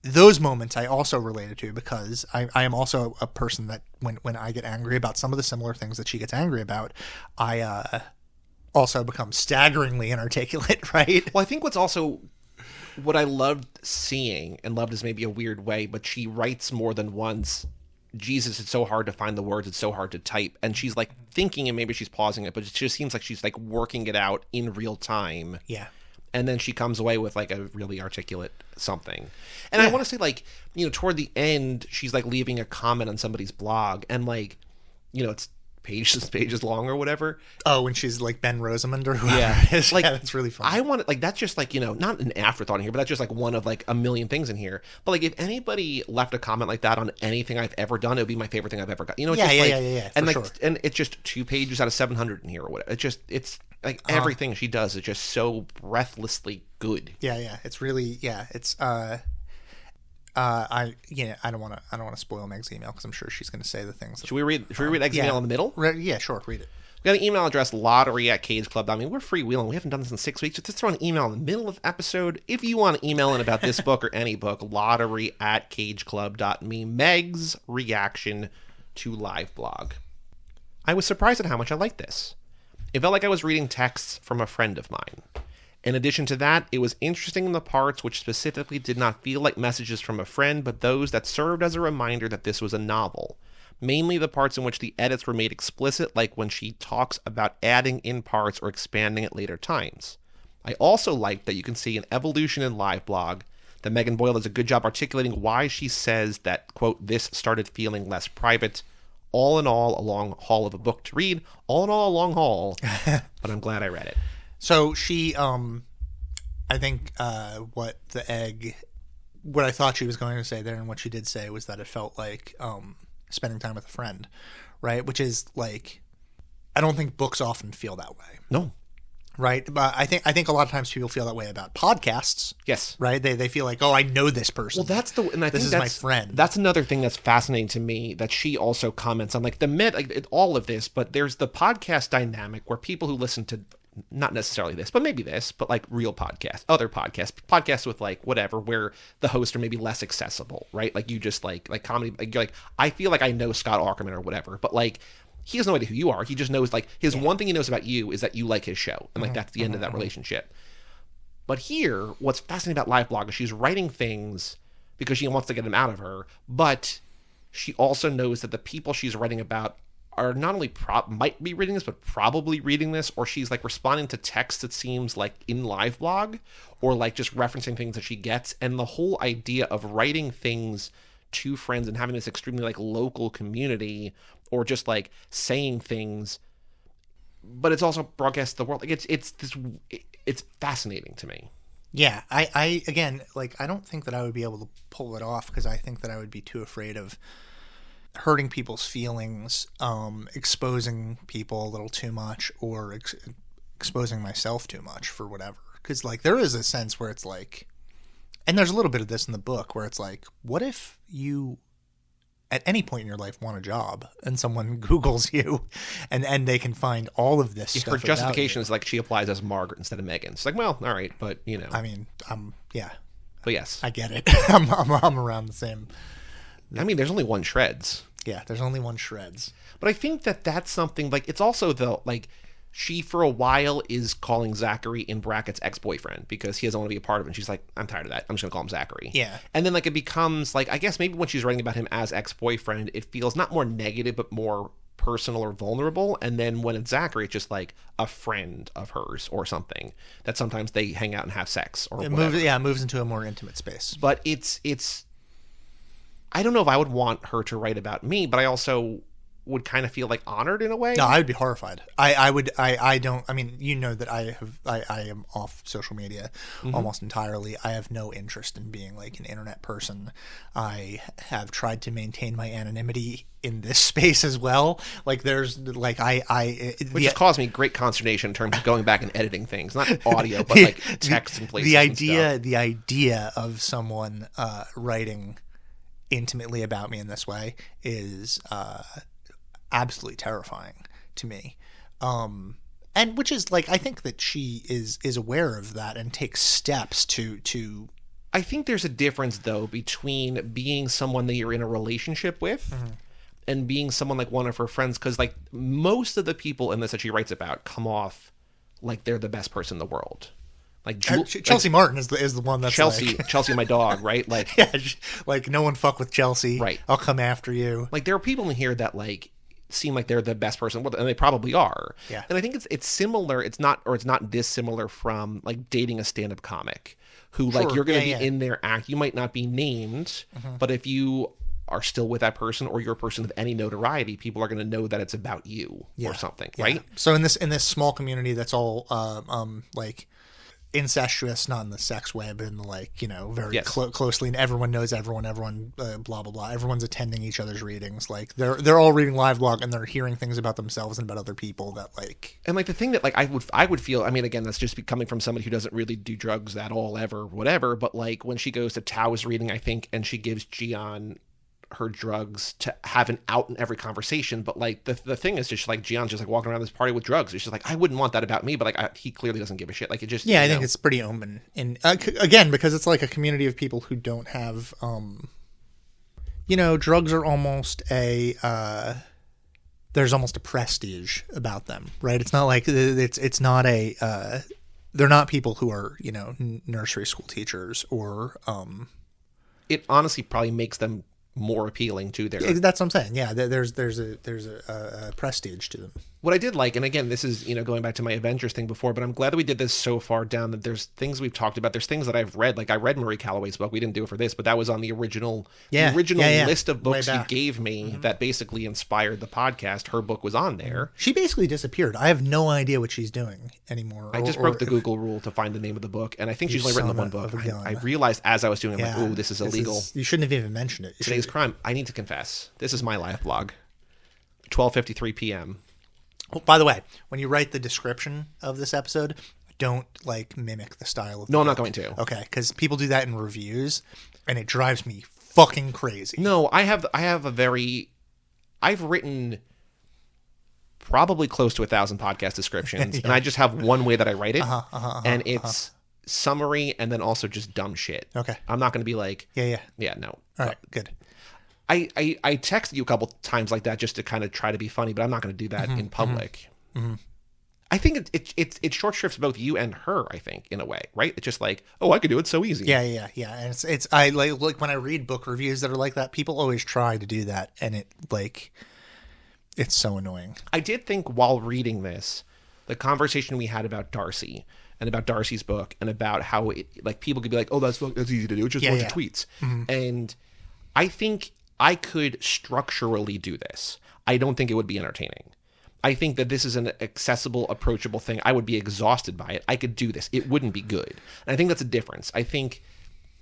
those moments I also related to because I am also a person that when I get angry about some of the similar things that she gets angry about, I also become staggeringly inarticulate, right? Well, I think what I loved seeing, and loved is maybe a weird way, but she writes more than once, Jesus, it's so hard to find the words, it's so hard to type. And she's like thinking, and maybe she's pausing it, but it just seems like she's like working it out in real time. Yeah. And then she comes away with like a really articulate something. And I want to say, like, you know, toward the end, she's like leaving a comment on somebody's blog, and like, you know, it's pages long or whatever. Oh, when she's like Ben Rosamond or whoever it is. Like, yeah, that's really fun. I want it, like, that's just like, you know, not an afterthought in here, but that's just like one of like a million things in here. But like, if anybody left a comment like that on anything I've ever done, it would be my favorite thing I've ever got. You know, it's yeah, and like, sure. and it's just 2 pages out of 700 in here or whatever. It's like everything she does is just so breathlessly good. Yeah. It's really, it's, I don't want to spoil Meg's email because I'm sure she's going to say the things. Should we read Meg's email in the middle? Yeah, sure. Read it. We got an email address, lottery@cageclub. I mean, we're freewheeling. We haven't done this in 6 weeks. Just throw an email in the middle of the episode. If you want to email in about this book or any book, lottery@cageclub.me. Meg's reaction to liveblog. I was surprised at how much I liked this. It felt like I was reading texts from a friend of mine. In addition to that, it was interesting in the parts which specifically did not feel like messages from a friend, but those that served as a reminder that this was a novel. Mainly the parts in which the edits were made explicit, like when she talks about adding in parts or expanding at later times. I also liked that you can see an evolution in liveblog, that Megan Boyle does a good job articulating why she says that, quote, this started feeling less private. All in all, a long haul of a book to read. All in all, a long haul, but I'm glad I read it. So she, I think what I thought she was going to say there, and what she did say, was that it felt like spending time with a friend, right? Which is like, I don't think books often feel that way. No. Right? But I think a lot of times people feel that way about podcasts. Yes. Right? They feel like, oh, I know this person. Well, and I this think is my friend. That's another thing that's fascinating to me that she also comments on, like all of this, but there's the podcast dynamic where people who listen to not necessarily this, but maybe this, but like real podcasts, other podcasts with like whatever, where the hosts are maybe less accessible, right? Like you just like comedy, like you're like, I feel like I know Scott Aukerman or whatever, but like he has no idea who you are. He just knows like his one thing he knows about you is that you like his show, and like that's the end of that relationship. But here, what's fascinating about liveblog is she's writing things because she wants to get him out of her. But she also knows that the people she's writing about are not only might be reading this, but probably reading this, or she's like responding to text that seems like in liveblog, or like just referencing things that she gets. And the whole idea of writing things to friends and having this extremely like local community, or just like saying things, but it's also broadcast to the world. Like it's fascinating to me. Yeah, I again, like, I don't think that I would be able to pull it off, because I think that I would be too afraid of hurting people's feelings, exposing people a little too much, or exposing myself too much for whatever. Because, like, there is a sense where it's like, and there's a little bit of this in the book, where it's like, what if you, at any point in your life, want a job, and someone Googles you, and they can find all of this stuff. Her justification is like she applies as Margaret instead of Megan. It's like, well, all right, but you know. I mean, yeah. But yes, I get it. I'm around the same. I mean, there's only one Shreds. Yeah, there's only one Shreds. But I think that that's something, like, it's also the, like, she for a while is calling Zachary in brackets ex-boyfriend because he doesn't want to be a part of it. And she's like, I'm tired of that. I'm just going to call him Zachary. Yeah. And then, like, it becomes, like, I guess maybe when she's writing about him as ex-boyfriend, it feels not more negative, but more personal or vulnerable. And then when it's Zachary, it's just, like, a friend of hers or something that sometimes they hang out and have sex or whatever. It moves into a more intimate space. But it's I don't know if I would want her to write about me, but I also would kind of feel like honored in a way. No, I would be horrified. I don't, I mean, you know that I am off social media almost entirely. I have no interest in being like an internet person. I have tried to maintain my anonymity in this space as well. Like there's like, which has caused me great consternation in terms of going back and editing things, not audio, but like text and places. The idea of someone writing intimately about me in this way is absolutely terrifying to me, and which is like, I think that she is aware of that and takes steps to I think there's a difference though between being someone that you're in a relationship with and being someone like one of her friends, because like most of the people in this that she writes about come off like they're the best person in the world. Like Chelsea Martin is the one that's Chelsea, like... Chelsea, my dog, right? Like, yeah, like no one fuck with Chelsea, right? I'll come after you. Like there are people in here that like seem like they're the best person in the world, and they probably are. Yeah. And I think it's similar. It's not dissimilar from like dating a stand-up comic who like you're going to be in their act. You might not be named, but if you are still with that person or you're a person of any notoriety, people are going to know that it's about you or something, right? So in this small community that's all like incestuous, not in the sex way, but in the like, you know, very closely, and everyone knows everyone, blah blah blah. Everyone's attending each other's readings. Like they're all reading liveblog and they're hearing things about themselves and about other people that like. And like the thing that like I would feel. I mean, again, that's just coming from somebody who doesn't really do drugs at all ever, whatever. But like when she goes to Tao's reading, I think, and she gives Gian her drugs to have an out in every conversation, but like the thing is just like Gian's just like walking around this party with drugs. It's just like, I wouldn't want that about me, but like he clearly doesn't give a shit. Like it just I think it's pretty open, and again, because it's like a community of people who don't have you know, drugs are almost a there's almost a prestige about them, right? It's not like it's not a they're not people who are, you know, nursery school teachers or it honestly probably makes them more appealing to their... That's what I'm saying. Yeah, there's a prestige to them. What I did like, and again, this is, you know, going back to my Avengers thing before, but I'm glad that we did this so far down that there's things we've talked about. There's things that I've read. Like I read Marie Calloway's book. We didn't do it for this, but that was on the original list of books you gave me that basically inspired the podcast. Her book was on there. She basically disappeared. I have no idea what she's doing anymore. I just broke the Google rule to find the name of the book, and I think she's only written the one book. I realized as I was doing it, I'm like, ooh, this is illegal. You shouldn't have even mentioned it. Today's crime. I need to confess. This is my live blog. 12:53 p.m. Oh, by the way, when you write the description of this episode, don't like mimic the style of the book. I'm not going to. Okay, because people do that in reviews, and it drives me fucking crazy. No, I've written probably close to 1,000 podcast descriptions, and I just have one way that I write it, and it's summary and then also just dumb shit. Okay. I'm not going to be like... Yeah, no. All right, good. I texted you a couple times like that just to kind of try to be funny, but I'm not going to do that in public. I think it short shrifts both you and her, I think, in a way, right? It's just like, oh, I could do it so easy. Yeah. And it's I like when I read book reviews that are like that, people always try to do that, and it's so annoying. I did think while reading this, the conversation we had about Darcy and about Darcy's book and about how people could be like, oh, that's easy to do. It's just a bunch of tweets. Mm-hmm. And I think I could structurally do this. I don't think it would be entertaining. I think that this is an accessible, approachable thing. I would be exhausted by it. I could do this. It wouldn't be good. And I think that's a difference. I think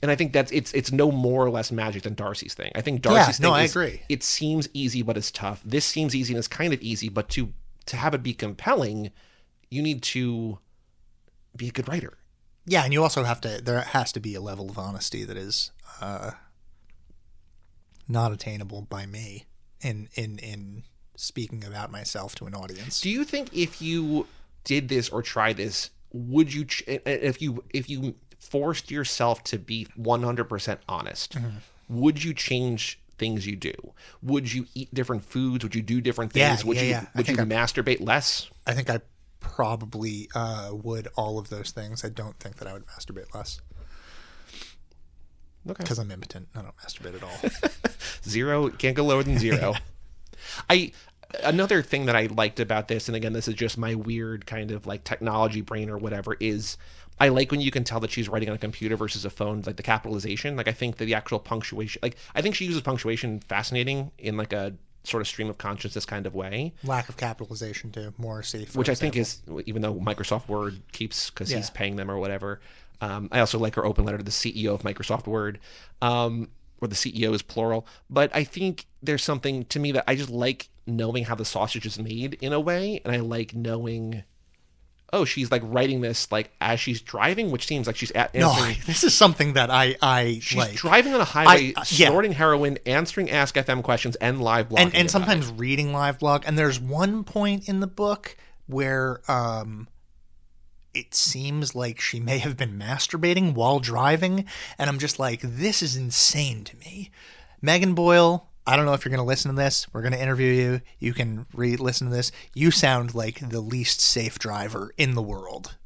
that's it's no more or less magic than Darcy's thing. I think Darcy's thing I agree. It seems easy, but it's tough. This seems easy and it's kind of easy, but to have it be compelling, you need to be a good writer. Yeah, and you also there has to be a level of honesty that is not attainable by me in speaking about myself to an audience. Do you think if you did this or tried this, would you if you forced yourself to be 100% honest, mm-hmm. would you change things you do? Would you eat different foods? Would you do different things? Would you masturbate less? I think I probably would all of those things. I don't think that I would masturbate less. Okay. Because I'm impotent. I don't masturbate at all. 0, can't go lower than 0. Another thing that I liked about this, and again, this is just my weird kind of like technology brain or whatever, is I like when you can tell that she's writing on a computer versus a phone, like the capitalization. Like I think that the actual punctuation, like I think she uses punctuation fascinating in like a sort of stream of consciousness kind of way. Lack of capitalization too, Morrissey, which I think is, even though Microsoft Word keeps, because he's paying them or whatever. I also like her open letter to the CEO of Microsoft Word, or the CEO is plural. But I think there's something to me that I just like knowing how the sausage is made in a way, and I like knowing, oh, she's like writing this like as she's driving, which seems like she's this is something that she's like driving on a highway, snorting heroin, answering Ask FM questions, and live blogging, and sometimes reading live blog. And there's one point in the book where it seems like she may have been masturbating while driving, and I'm just like, this is insane to me. Megan Boyle, I don't know if you're going to listen to this. We're going to interview you. You can listen to this. You sound like the least safe driver in the world.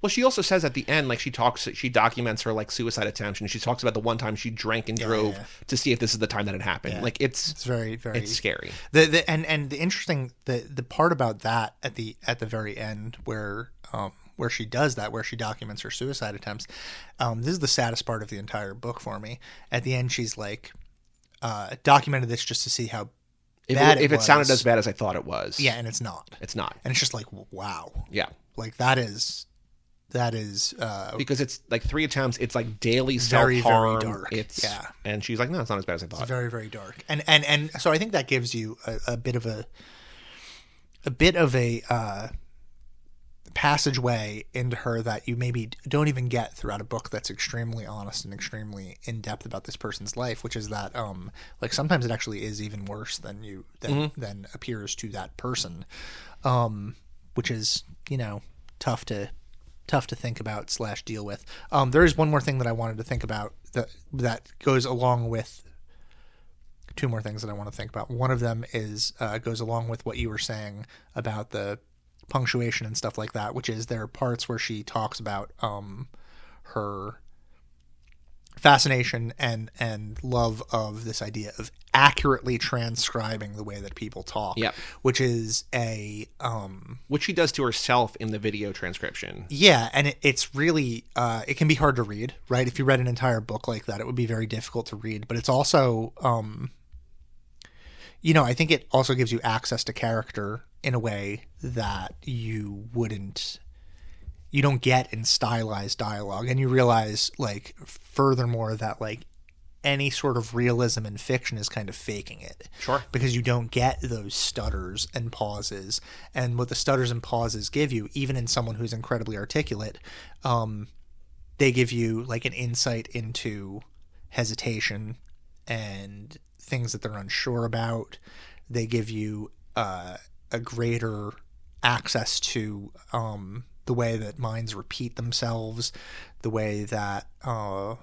Well, she also says at the end, like she documents her like suicide attempts, and she talks about the one time she drank and drove to see if this is the time that it happened. Yeah. Like it's very, very, it's scary. The interesting the part about that at the very end where she does that, where she documents her suicide attempts. This is the saddest part of the entire book for me. At the end, she's like, documented this just to see how bad if it sounded as bad as I thought it was. Yeah, and it's not. It's not. And it's just like, wow. Yeah. Like that is because it's like 3 attempts. It's like daily self-harm. Very dark. And she's like, no, it's not as bad as I thought. It's very, very dark. And so I think that gives you a bit of a passageway into her that you maybe don't even get throughout a book that's extremely honest and extremely in depth about this person's life, which is that like sometimes it actually is even worse than than appears to that person, which is, tough to think about / deal with. There is one more thing that I wanted to think about that goes along with 2 more things that I want to think about. One of them is goes along with what you were saying about the punctuation and stuff like that, which is there are parts where she talks about her fascination and love of this idea of accurately transcribing the way that people talk. Yep. Which is which she does to herself in the video transcription. Yeah, and it's really it can be hard to read, right? If you read an entire book like that, it would be very difficult to read, but it's also I think it also gives you access to character in a way that you don't get in stylized dialogue. And you realize, like, furthermore, that like any sort of realism in fiction is kind of faking it. Sure. Because you don't get those stutters and pauses. And what the stutters and pauses give you, even in someone who's incredibly articulate, they give you like an insight into hesitation and things that they're unsure about. They give you a greater access to the way that minds repeat themselves, the way that how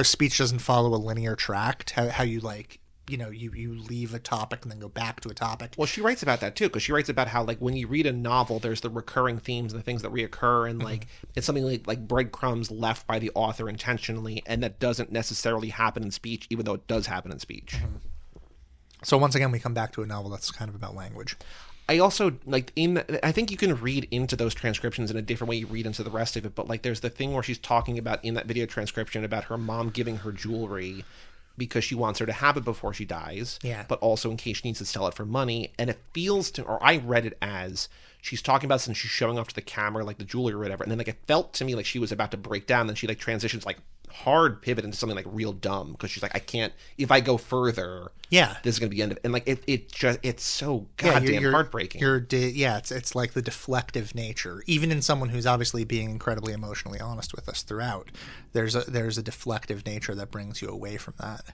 speech doesn't follow a linear tract, how you like you leave a topic and then go back to a topic. Well, she writes about that too, because she writes about how, like, when you read a novel, there's the recurring themes and the things that reoccur, and like it's something like breadcrumbs left by the author intentionally, and that doesn't necessarily happen in speech, even though it does happen in speech. So once again, we come back to a novel that's kind of about language. I also, like, I think you can read into those transcriptions in a different way you read into the rest of it, but, like, there's the thing where she's talking about in that video transcription about her mom giving her jewelry because she wants her to have it before she dies, but also in case she needs to sell it for money. And it feels to, or I read it as she's talking about this and she's showing off to the camera, like, the jewelry or whatever, and then, like, it felt to me like she was about to break down, then she, like, transitions, like, hard pivot into something, like, real dumb, because she's like, I can't, if I go further, this is going to be the end of it. And, like, it's so goddamn heartbreaking. It's like the deflective nature. Even in someone who's obviously being incredibly emotionally honest with us throughout, there's a deflective nature that brings you away from that.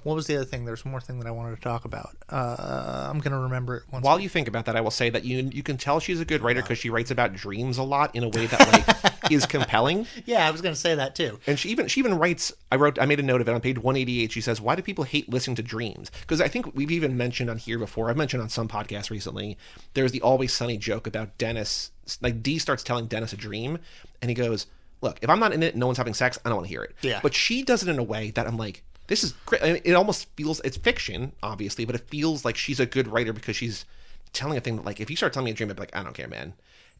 What was the other thing? There's one more thing that I wanted to talk about. I'm going to remember it once. While you think about that, I will say that you can tell she's a good writer because she writes about dreams a lot in a way that, like, is compelling. Yeah, I was going to say that too. And she even writes, I made a note of it on page 188. She says, why do people hate listening to dreams? Because I think we've even mentioned on here before, I've mentioned on some podcasts recently, there's the Always Sunny joke about Dennis. Like, Dee starts telling Dennis a dream, and he goes, look, if I'm not in it and no one's having sex, I don't want to hear it. Yeah. But she does it in a way that I'm like, this is great. I mean, it almost feels, it's fiction, obviously, but it feels like she's a good writer because she's telling a thing that, like, if you start telling me a dream, I'd be like, I don't care, man.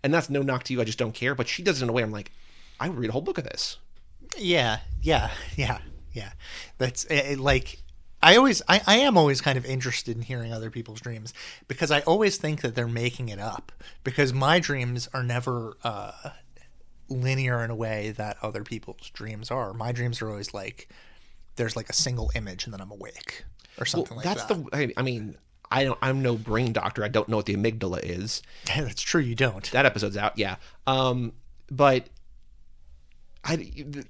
And that's no knock to you, I just don't care. But she does it in a way I'm like, I would read a whole book of this. Yeah. That's like, I am always kind of interested in hearing other people's dreams, because I always think that they're making it up, because my dreams are never linear in a way that other people's dreams are. My dreams are always like, there's like a single image and then I'm awake or something like that. I mean, I'm no brain doctor. I don't know what the amygdala is. That's true. You don't. That episode's out. Yeah. But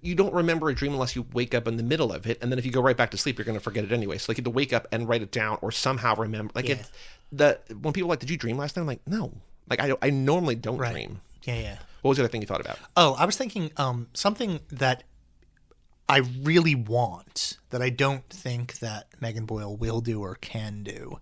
you don't remember a dream unless you wake up in the middle of it. And then if you go right back to sleep, you're going to forget it anyway. So like, you have to wake up and write it down or somehow remember. Like, when people are like, did you dream last night? I'm like, no. Like, I normally don't dream. Yeah. What was the other thing you thought about? Oh, I was thinking something that I really want, that I don't think that Megan Boyle will do or can do,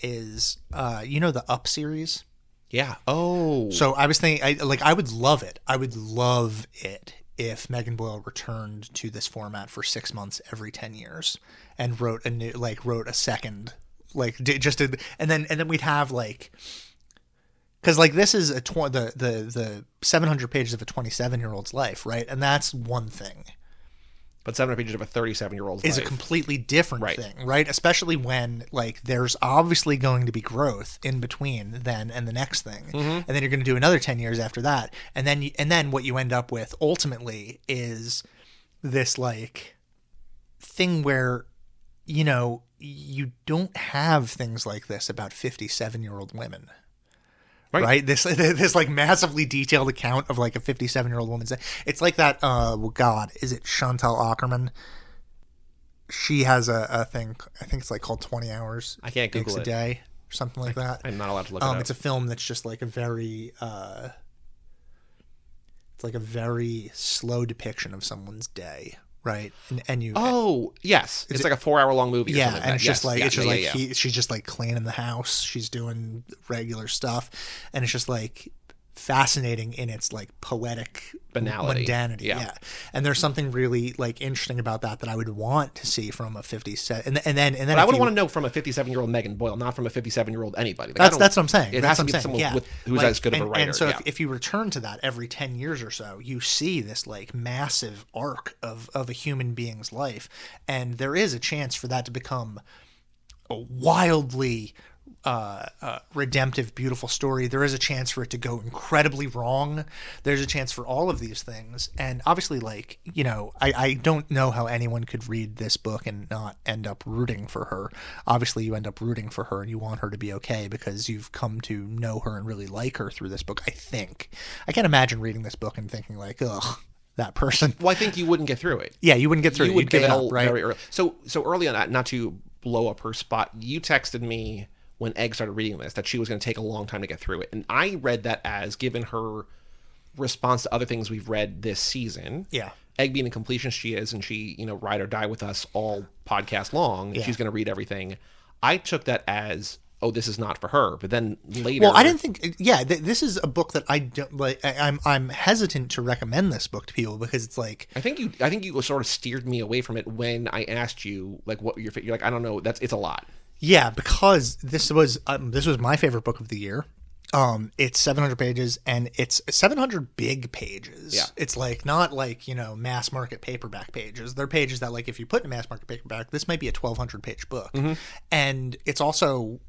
is the Up series? Yeah. Oh. So I was thinking, I would love it. I would love it if Megan Boyle returned to this format for 6 months every 10 years and wrote a second, and then we'd have, like, because, like, this is the 700 pages of a 27-year-old's life, right? And that's one thing. But 700 pages of a 37-year-old's life is a completely different thing, right? Especially when, like, there's obviously going to be growth in between then and the next thing, and then you're going to do another 10 years after that, and then what you end up with ultimately is this, like, thing where, you don't have things like this about 57-year-old women. Right? This like massively detailed account of, like, a 57-year-old woman's. It's like that. Is it Chantal Ackerman? She has a thing. I think it's like called 20 Hours. I can't Google it. A day or something like that. I'm not allowed to look it up. It's a film that's just like a very. It's like a very slow depiction of someone's day. Right, and you. Oh yes, it's like a 4-hour-long movie. Yeah, or and it's just like she's just like cleaning the house. She's doing regular stuff, and it's just like fascinating in its, like, poetic banality, mundanity. Yeah, and there's something really, like, interesting about that I would want to see from a 57. And then. But I would want to know from a 57-year-old Megan Boyle, not from a 57-year-old anybody. Like, that's what I'm saying. It has to be someone who's as good of a writer. And so if you return to that every 10 years or so, you see this, like, massive arc of a human being's life, and there is a chance for that to become a wildly redemptive, beautiful story. There is a chance for it to go incredibly wrong. There's a chance for all of these things. And obviously, like, I don't know how anyone could read this book and not end up rooting for her. Obviously, you end up rooting for her and you want her to be okay because you've come to know her and really like her through this book, I think. I can't imagine reading this book and thinking, like, ugh, that person. Well, I think you wouldn't get through it. Yeah, you wouldn't get through it. You would give it up, right? Very early. So early on, not to blow up her spot, you texted me when Egg started reading this that she was going to take a long time to get through it. And I read that as, given her response to other things we've read this season. Yeah. Egg being a completionist she is, and she, ride or die with us all podcast long. Yeah. She's going to read everything. I took that as, oh, this is not for her. But then later, well, I didn't think. Yeah, this is a book that I don't like. I'm hesitant to recommend this book to people because it's like I think you sort of steered me away from it when I asked you like what you're like. I don't know. It's a lot. Yeah, because this was my favorite book of the year. It's 700 pages and it's 700 big pages. Yeah. It's like not like, mass market paperback pages. They're pages that like if you put in a mass market paperback, this might be a 1,200 page book. Mm-hmm. And it's also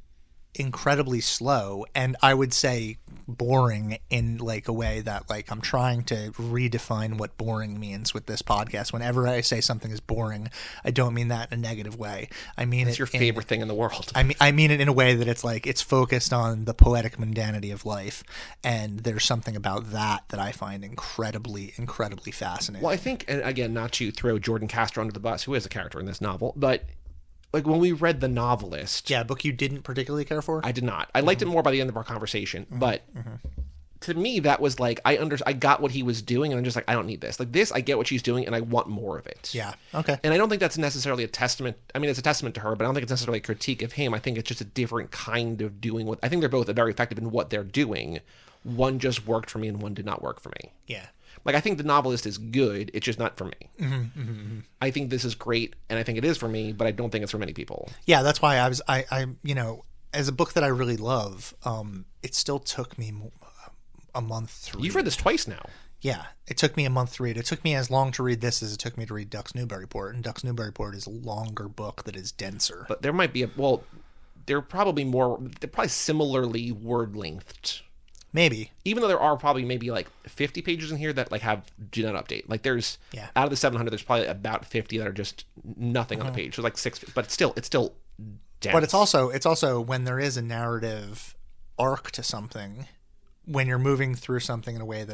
incredibly slow and I would say boring in like a way that like I'm trying to redefine what boring means with this podcast. Whenever I say something is boring, I don't mean that in a negative way. I mean it's your favorite thing in the world. I mean it in a way that it's like it's focused on the poetic mundanity of life, and there's something about that I find incredibly fascinating. Well, I think, and again, not to throw Jordan Castro under the bus, who is a character in this novel, but like when we read The Novelist, yeah, a book you didn't particularly care for. I did not. I liked it more by the end of our conversation, but to me that was like I got what he was doing, and I'm just like, I don't need this. Like this, I get what she's doing, and I want more of it. Yeah. Okay. And I don't think that's necessarily a testament. I mean, it's a testament to her, but I don't think it's necessarily a critique of him. I think it's just a different kind of doing what I think they're both very effective in what they're doing. One just worked for me, and one did not work for me. Yeah. Like, I think The Novelist is good. It's just not for me. I think this is great, and I think it is for me, but I don't think it's for many people. Yeah, that's why I as a book that I really love, it still took me a month to read. You've read this twice now. Yeah, it took me a month to read. It took me as long to read this as it took me to read Ducks Newburyport, and Ducks Newburyport is a longer book that is denser. But there might be they're probably similarly word-lengthed. Maybe. Even though there are probably maybe like 50 pages in here that like do not update. Like there's out of the 700, there's probably about 50 that are just nothing on the page. So like 6, but it's still dense. But it's also when there is a narrative arc to something, when you're moving through something in a way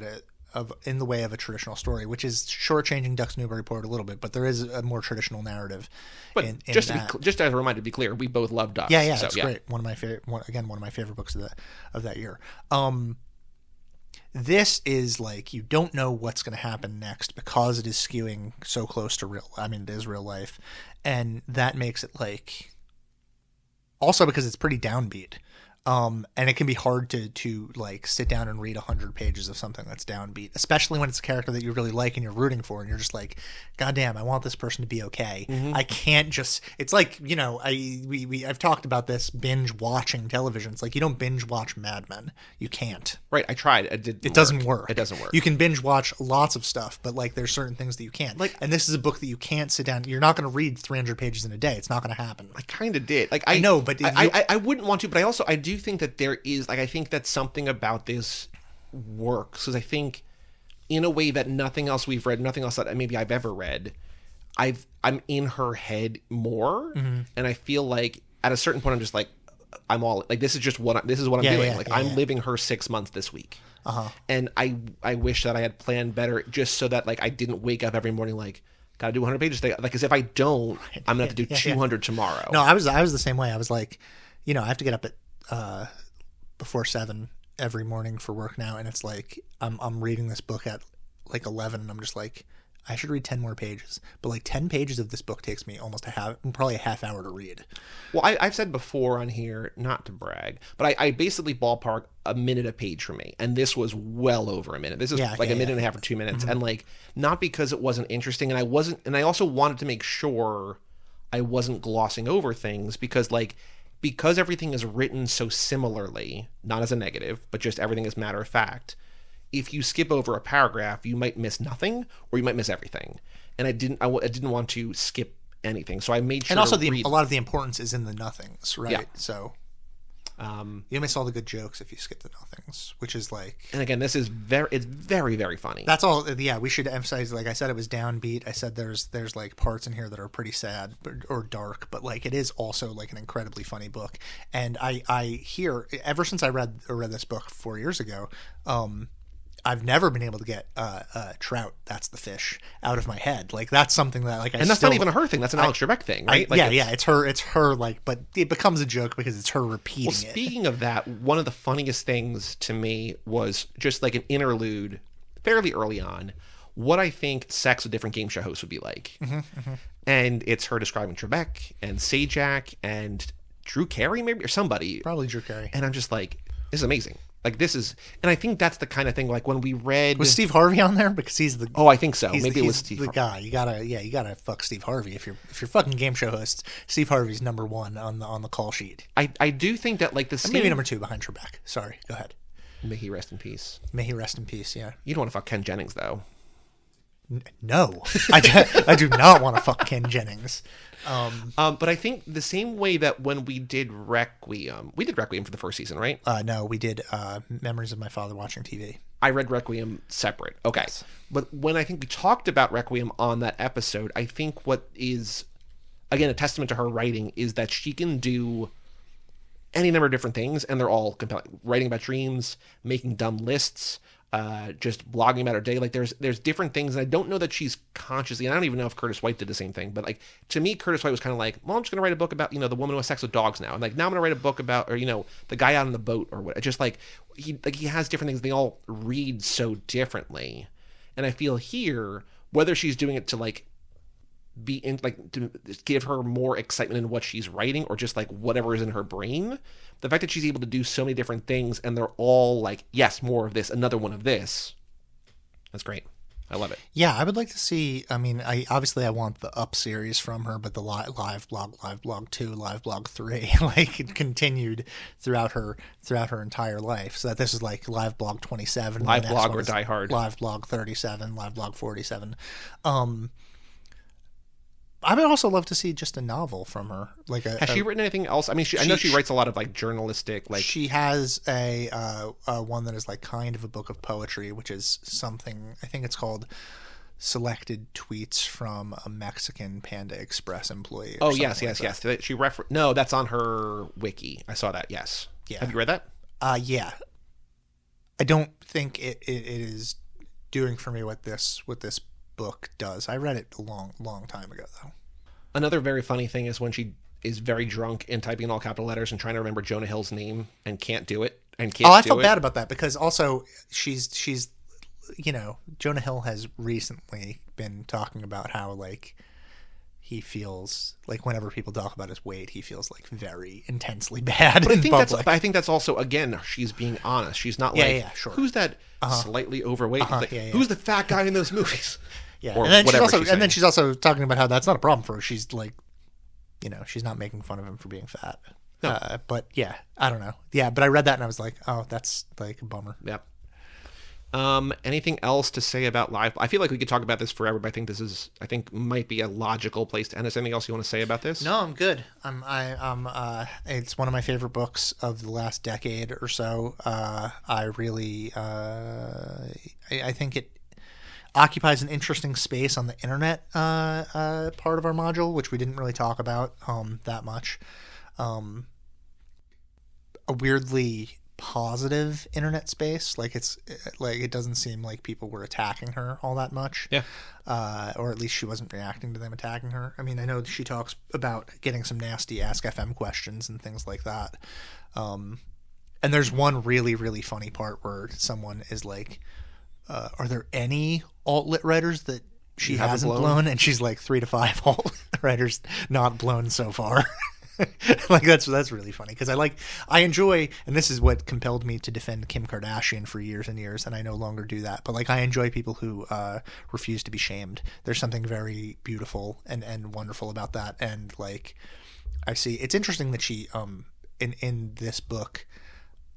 in the way of a traditional story, which is shortchanging Ducks Newburyport a little bit, but there is a more traditional narrative. But just as a reminder, to be clear, we both love Ducks. Yeah, it's great. One of my favorite books of that year. This is like you don't know what's going to happen next because it is skewing so close to it is real life, and that makes it like also because it's pretty downbeat. And it can be hard to like sit down and read 100 pages of something that's downbeat, especially when it's a character that you really like and you're rooting for, and you're just like, God damn, I want this person to be okay. I can't just. It's like I've talked about this binge watching television. It's like you don't binge watch Mad Men. You can't. Right. I tried. It doesn't work. It doesn't work. You can binge watch lots of stuff, but like there's certain things that you can't. Like, and this is a book that you can't sit down. You're not going to read 300 pages in a day. It's not going to happen. I kind of did. Like I know, but I wouldn't want to. But I do think that there is I think that something about this works because I think in a way that nothing else we've read, nothing else that maybe I've ever read, I'm in her head more, and I feel like at a certain point I'm just like I'm all like this is what I'm doing. I'm living her 6 months this week, and I wish that I had planned better just so that like I didn't wake up every morning like gotta do 100 pages today. Like because if I don't, I'm gonna have to do 200 tomorrow. No, I was the same way. I was like, I have to get up at before 7 every morning for work now, and it's like I'm reading this book at like 11, and I'm just like I should read 10 more pages, but like 10 pages of this book takes me probably a half hour to read. Well, I've said before on here, not to brag, but I basically ballpark a minute a page for me, and this was well over a minute. This is a minute and a half or 2 minutes, and like not because it wasn't interesting, and I also wanted to make sure I wasn't glossing over things because everything is written so similarly, not as a negative, but just everything is matter of fact. If you skip over a paragraph, you might miss nothing, or you might miss everything. And I didn't want to skip anything, so I made sure. And also, a lot of the importance is in the nothings, right? Yeah. So, you miss all the good jokes if you skip the nothings, which is like. And again, it's very, very funny. That's all. Yeah, we should emphasize. Like I said, it was downbeat. I said there's like parts in here that are pretty sad or dark, but like it is also like an incredibly funny book. And I hear ever since I read this book 4 years ago, I've never been able to get trout, that's the fish, out of my head. Like that's something that like and that's not even a her thing. That's an Alex Trebek thing, right? It's her. Like, but it becomes a joke because it's her repeating it. Well, speaking of that, one of the funniest things to me was just like an interlude fairly early on what I think sex with different game show hosts would be like. And it's her describing Trebek and Sajak and Drew Carey maybe, or somebody. Probably Drew Carey. And I'm just like, this is amazing. Like, this is, and I think that's the kind of thing, like when we read, was Steve Harvey on there? Because he's the, oh, I think so. Maybe it was Steve the guy. You gotta fuck Steve Harvey if you're fucking game show hosts. Steve Harvey's number one on the call sheet. I do think that like the same, maybe number two behind Trebek. Sorry, go ahead. May he rest in peace. May he rest in peace. Yeah. You don't want to fuck Ken Jennings though. No, I do not want to fuck Ken Jennings. But I think the same way that when we did Requiem for the first season, right? No, we did Memories of My Father Watching TV. I read Requiem separate. Okay. Yes. But when I think we talked about Requiem on that episode, I think what is, again, a testament to her writing is that she can do any number of different things, and they're all compelling. Writing about dreams, making dumb lists, just blogging about her day. Like there's different things, and I don't know that she's consciously, and I don't even know if Curtis White did the same thing, but like to me, Curtis White was kind of like, well, I'm just gonna write a book about, the woman who has sex with dogs now, and like now I'm gonna write a book about, or the guy out on the boat, or what. Just like he has different things. They all read so differently, and I feel here, whether she's doing it to like be in, like, to give her more excitement in what she's writing, or just like whatever is in her brain, the fact that she's able to do so many different things and they're all like, yes, more of this, another one of this, that's great. I love it. Yeah, I would like to see, I mean, I want the Up series from her, but the live blog 2, live blog 3, like it continued throughout her entire life. So that this is like live blog 27, live blog or Die Hard, live blog 37, live blog 47. I would also love to see just a novel from her. Like has she written anything else? I mean, I know she writes a lot of like journalistic, like she has a one that is like kind of a book of poetry, which is something, I think it's called Selected Tweets from a Mexican Panda Express Employee. Oh yes. She no, that's on her wiki. I saw that. Yes. Yeah. Have you read that? Yeah. I don't think it is doing for me what this book does. I read it a long time ago though. Another very funny thing is when she is very drunk and typing in all capital letters and trying to remember Jonah Hill's name and can't do it and can't. I felt bad about that because also she's Jonah Hill has recently been talking about how like he feels like whenever people talk about his weight, he feels like very intensely bad. But I think that's also, again, she's being honest. She's not like, sure. Who's that slightly overweight? Who's the fat guy in those movies? Yeah, and then she's also talking about how that's not a problem for her. She's like, she's not making fun of him for being fat. No. But yeah, I don't know. Yeah, but I read that and I was like, oh, that's like a bummer. Yep. Anything else to say about live? I feel like we could talk about this forever, but I think might be a logical place to end. Is there anything else you want to say about this? No, I'm good. It's one of my favorite books of the last decade or so. I really, I think it occupies an interesting space on the internet part of our module, which we didn't really talk about that much. A weirdly positive internet space, like it doesn't seem like people were attacking her all that much, or at least she wasn't reacting to them attacking her. I mean, I know she talks about getting some nasty Ask FM questions and things like that, and there's one really, really funny part where someone is like, are there any alt-lit writers that she hasn't blown? And she's like 3 to 5 alt writers not blown so far. Like that's really funny because I enjoy, and this is what compelled me to defend Kim Kardashian for years and years, and I no longer do that, but like I enjoy people who refuse to be shamed. There's something very beautiful and wonderful about that, and like I see it's interesting that she in this book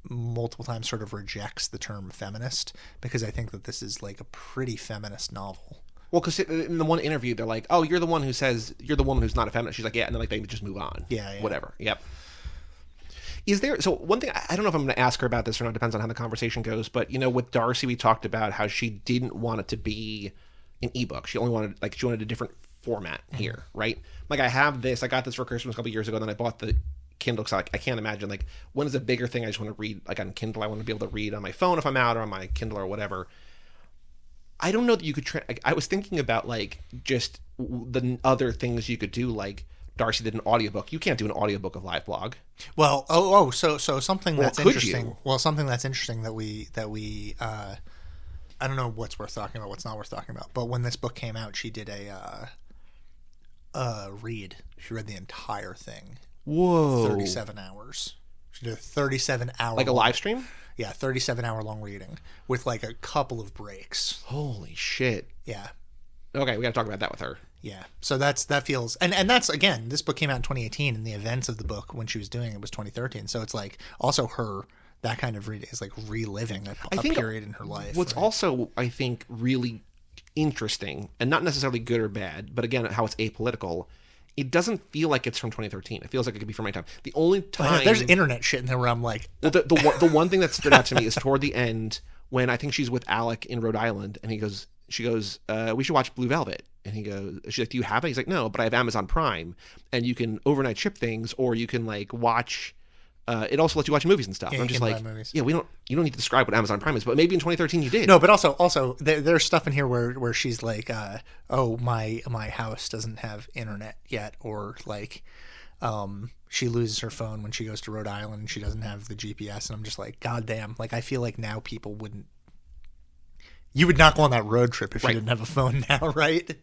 multiple times sort of rejects the term feminist, because I think that this is like a pretty feminist novel. Well, because in the one interview, they're like, "Oh, you're the one who says you're the woman who's not a feminist." She's like, "Yeah," and then like they just move on. Yeah. Whatever. Yep. Is there? So one thing, I don't know if I'm going to ask her about this or not. Depends on how the conversation goes. But with Darcy, we talked about how she didn't want it to be an ebook. She only wanted a different format here, right? Like I have this. I got this for Christmas a couple years ago. And then I bought the Kindle because I can't imagine like when is a bigger thing I just want to read like on Kindle. I want to be able to read on my phone if I'm out, or on my Kindle or whatever. I don't know that you could I was thinking about like just the other things you could do, like Darcy did an audiobook. You can't do an audiobook of live blog. Well, so something that's interesting. Well, something that's interesting that we I don't know what's worth talking about, what's not worth talking about. But when this book came out, she did a read. She read the entire thing. Whoa. 37 hours. She did a 37-hour like a live stream. Yeah, 37-hour long reading with like a couple of breaks. Holy shit. Yeah. Okay, we got to talk about that with her. Yeah. So that feels and that's, again, this book came out in 2018, and the events of the book when she was doing it was 2013. So it's like also her, that kind of reading is like reliving a period in her life. What's also, I think, really interesting, and not necessarily good or bad, but again, how it's apolitical, it doesn't feel like it's from 2013. It feels like it could be from my time. The only time... There's internet shit in there where I'm like... Well, the one thing that stood out to me is toward the end, when I think she's with Alec in Rhode Island, and she goes, we should watch Blue Velvet. And she's like, do you have it? He's like, no, but I have Amazon Prime, and you can overnight ship things, or you can like watch... it also lets you watch movies and stuff. Yeah, I'm just like, yeah, you don't need to describe what Amazon Prime is, but maybe in 2013 you did. No, but also there's stuff in here where she's like, oh, my house doesn't have internet yet, or like, she loses her phone when she goes to Rhode Island and she doesn't have the GPS, and I'm just like, God damn, like I feel like now people wouldn't. You would not go on that road trip if you didn't have a phone now, right?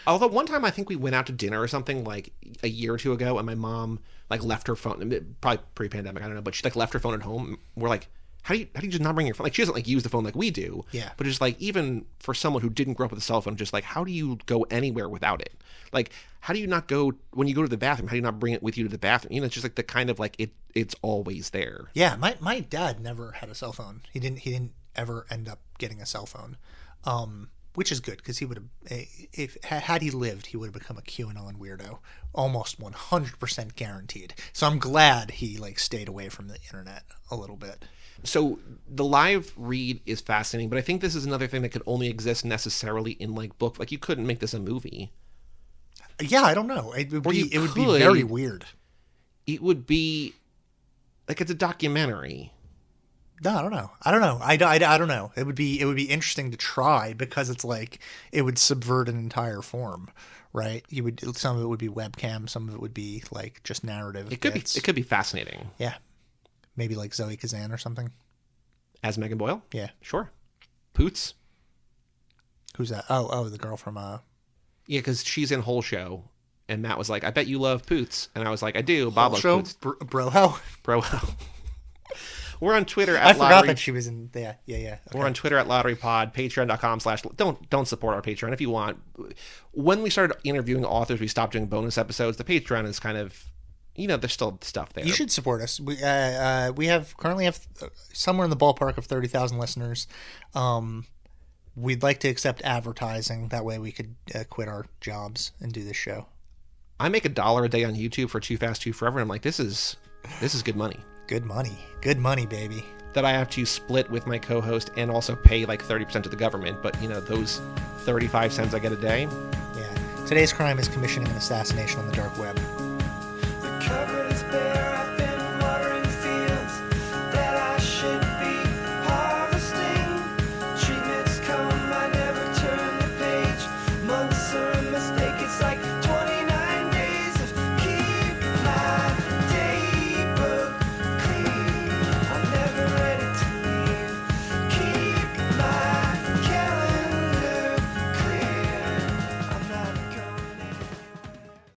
Although one time I think we went out to dinner or something like a year or two ago, and my mom like left her phone, probably pre-pandemic, I don't know, but she like left her phone at home. We're like, how do you just not bring your phone? Like she doesn't like use the phone like we do. Yeah. But just like, even for someone who didn't grow up with a cell phone, just like, how do you go anywhere without it? Like, how do you not go when you go to the bathroom? How do you not bring it with you to the bathroom? You know, it's just like the kind of like it's always there. Yeah, my dad never had a cell phone. He didn't ever end up getting a cell phone. Which is good, because he would have, had he lived, he would have become a QAnon weirdo, almost 100% guaranteed. So I'm glad he like stayed away from the internet a little bit. So the live read is fascinating, but I think this is another thing that could only exist necessarily in like book. Like you couldn't make this a movie. Yeah, I don't know. It would be very weird. It would be like it's a documentary. No, I don't know. I don't know. It would be interesting to try, because it's like it would subvert an entire form, right? Some of it would be webcam, some of it would be like just narrative. It could be fascinating. Yeah, maybe like Zoe Kazan or something as Megan Boyle. Yeah, sure. Poots. Who's that? Oh, the girl from Yeah, because she's in Whole Show, and Matt was like, "I bet you love Poots," and I was like, "I do." Bob loves Poots. Broho. We're on Twitter at I forgot that she was in there. Yeah. Okay. We're on Twitter at LotteryPod, patreon.com/ don't support our Patreon if you want. When we started interviewing authors, we stopped doing bonus episodes. The Patreon is kind of, there's still stuff there. You should support us. We currently have somewhere in the ballpark of 30,000 listeners. We'd like to accept advertising. That way we could quit our jobs and do this show. I make $1 a day on YouTube for Too Fast, Too Forever. And I'm like, this is good money. Good money, baby. That I have to split with my co-host and also pay like 30% to the government. But, those 35 cents I get a day. Yeah. Today's crime is commissioning an assassination on the dark web. The cupboard is bare. I've been watering fields that I should be harvesting. Treatments come, I never turn the page. Months are a mistake. It's like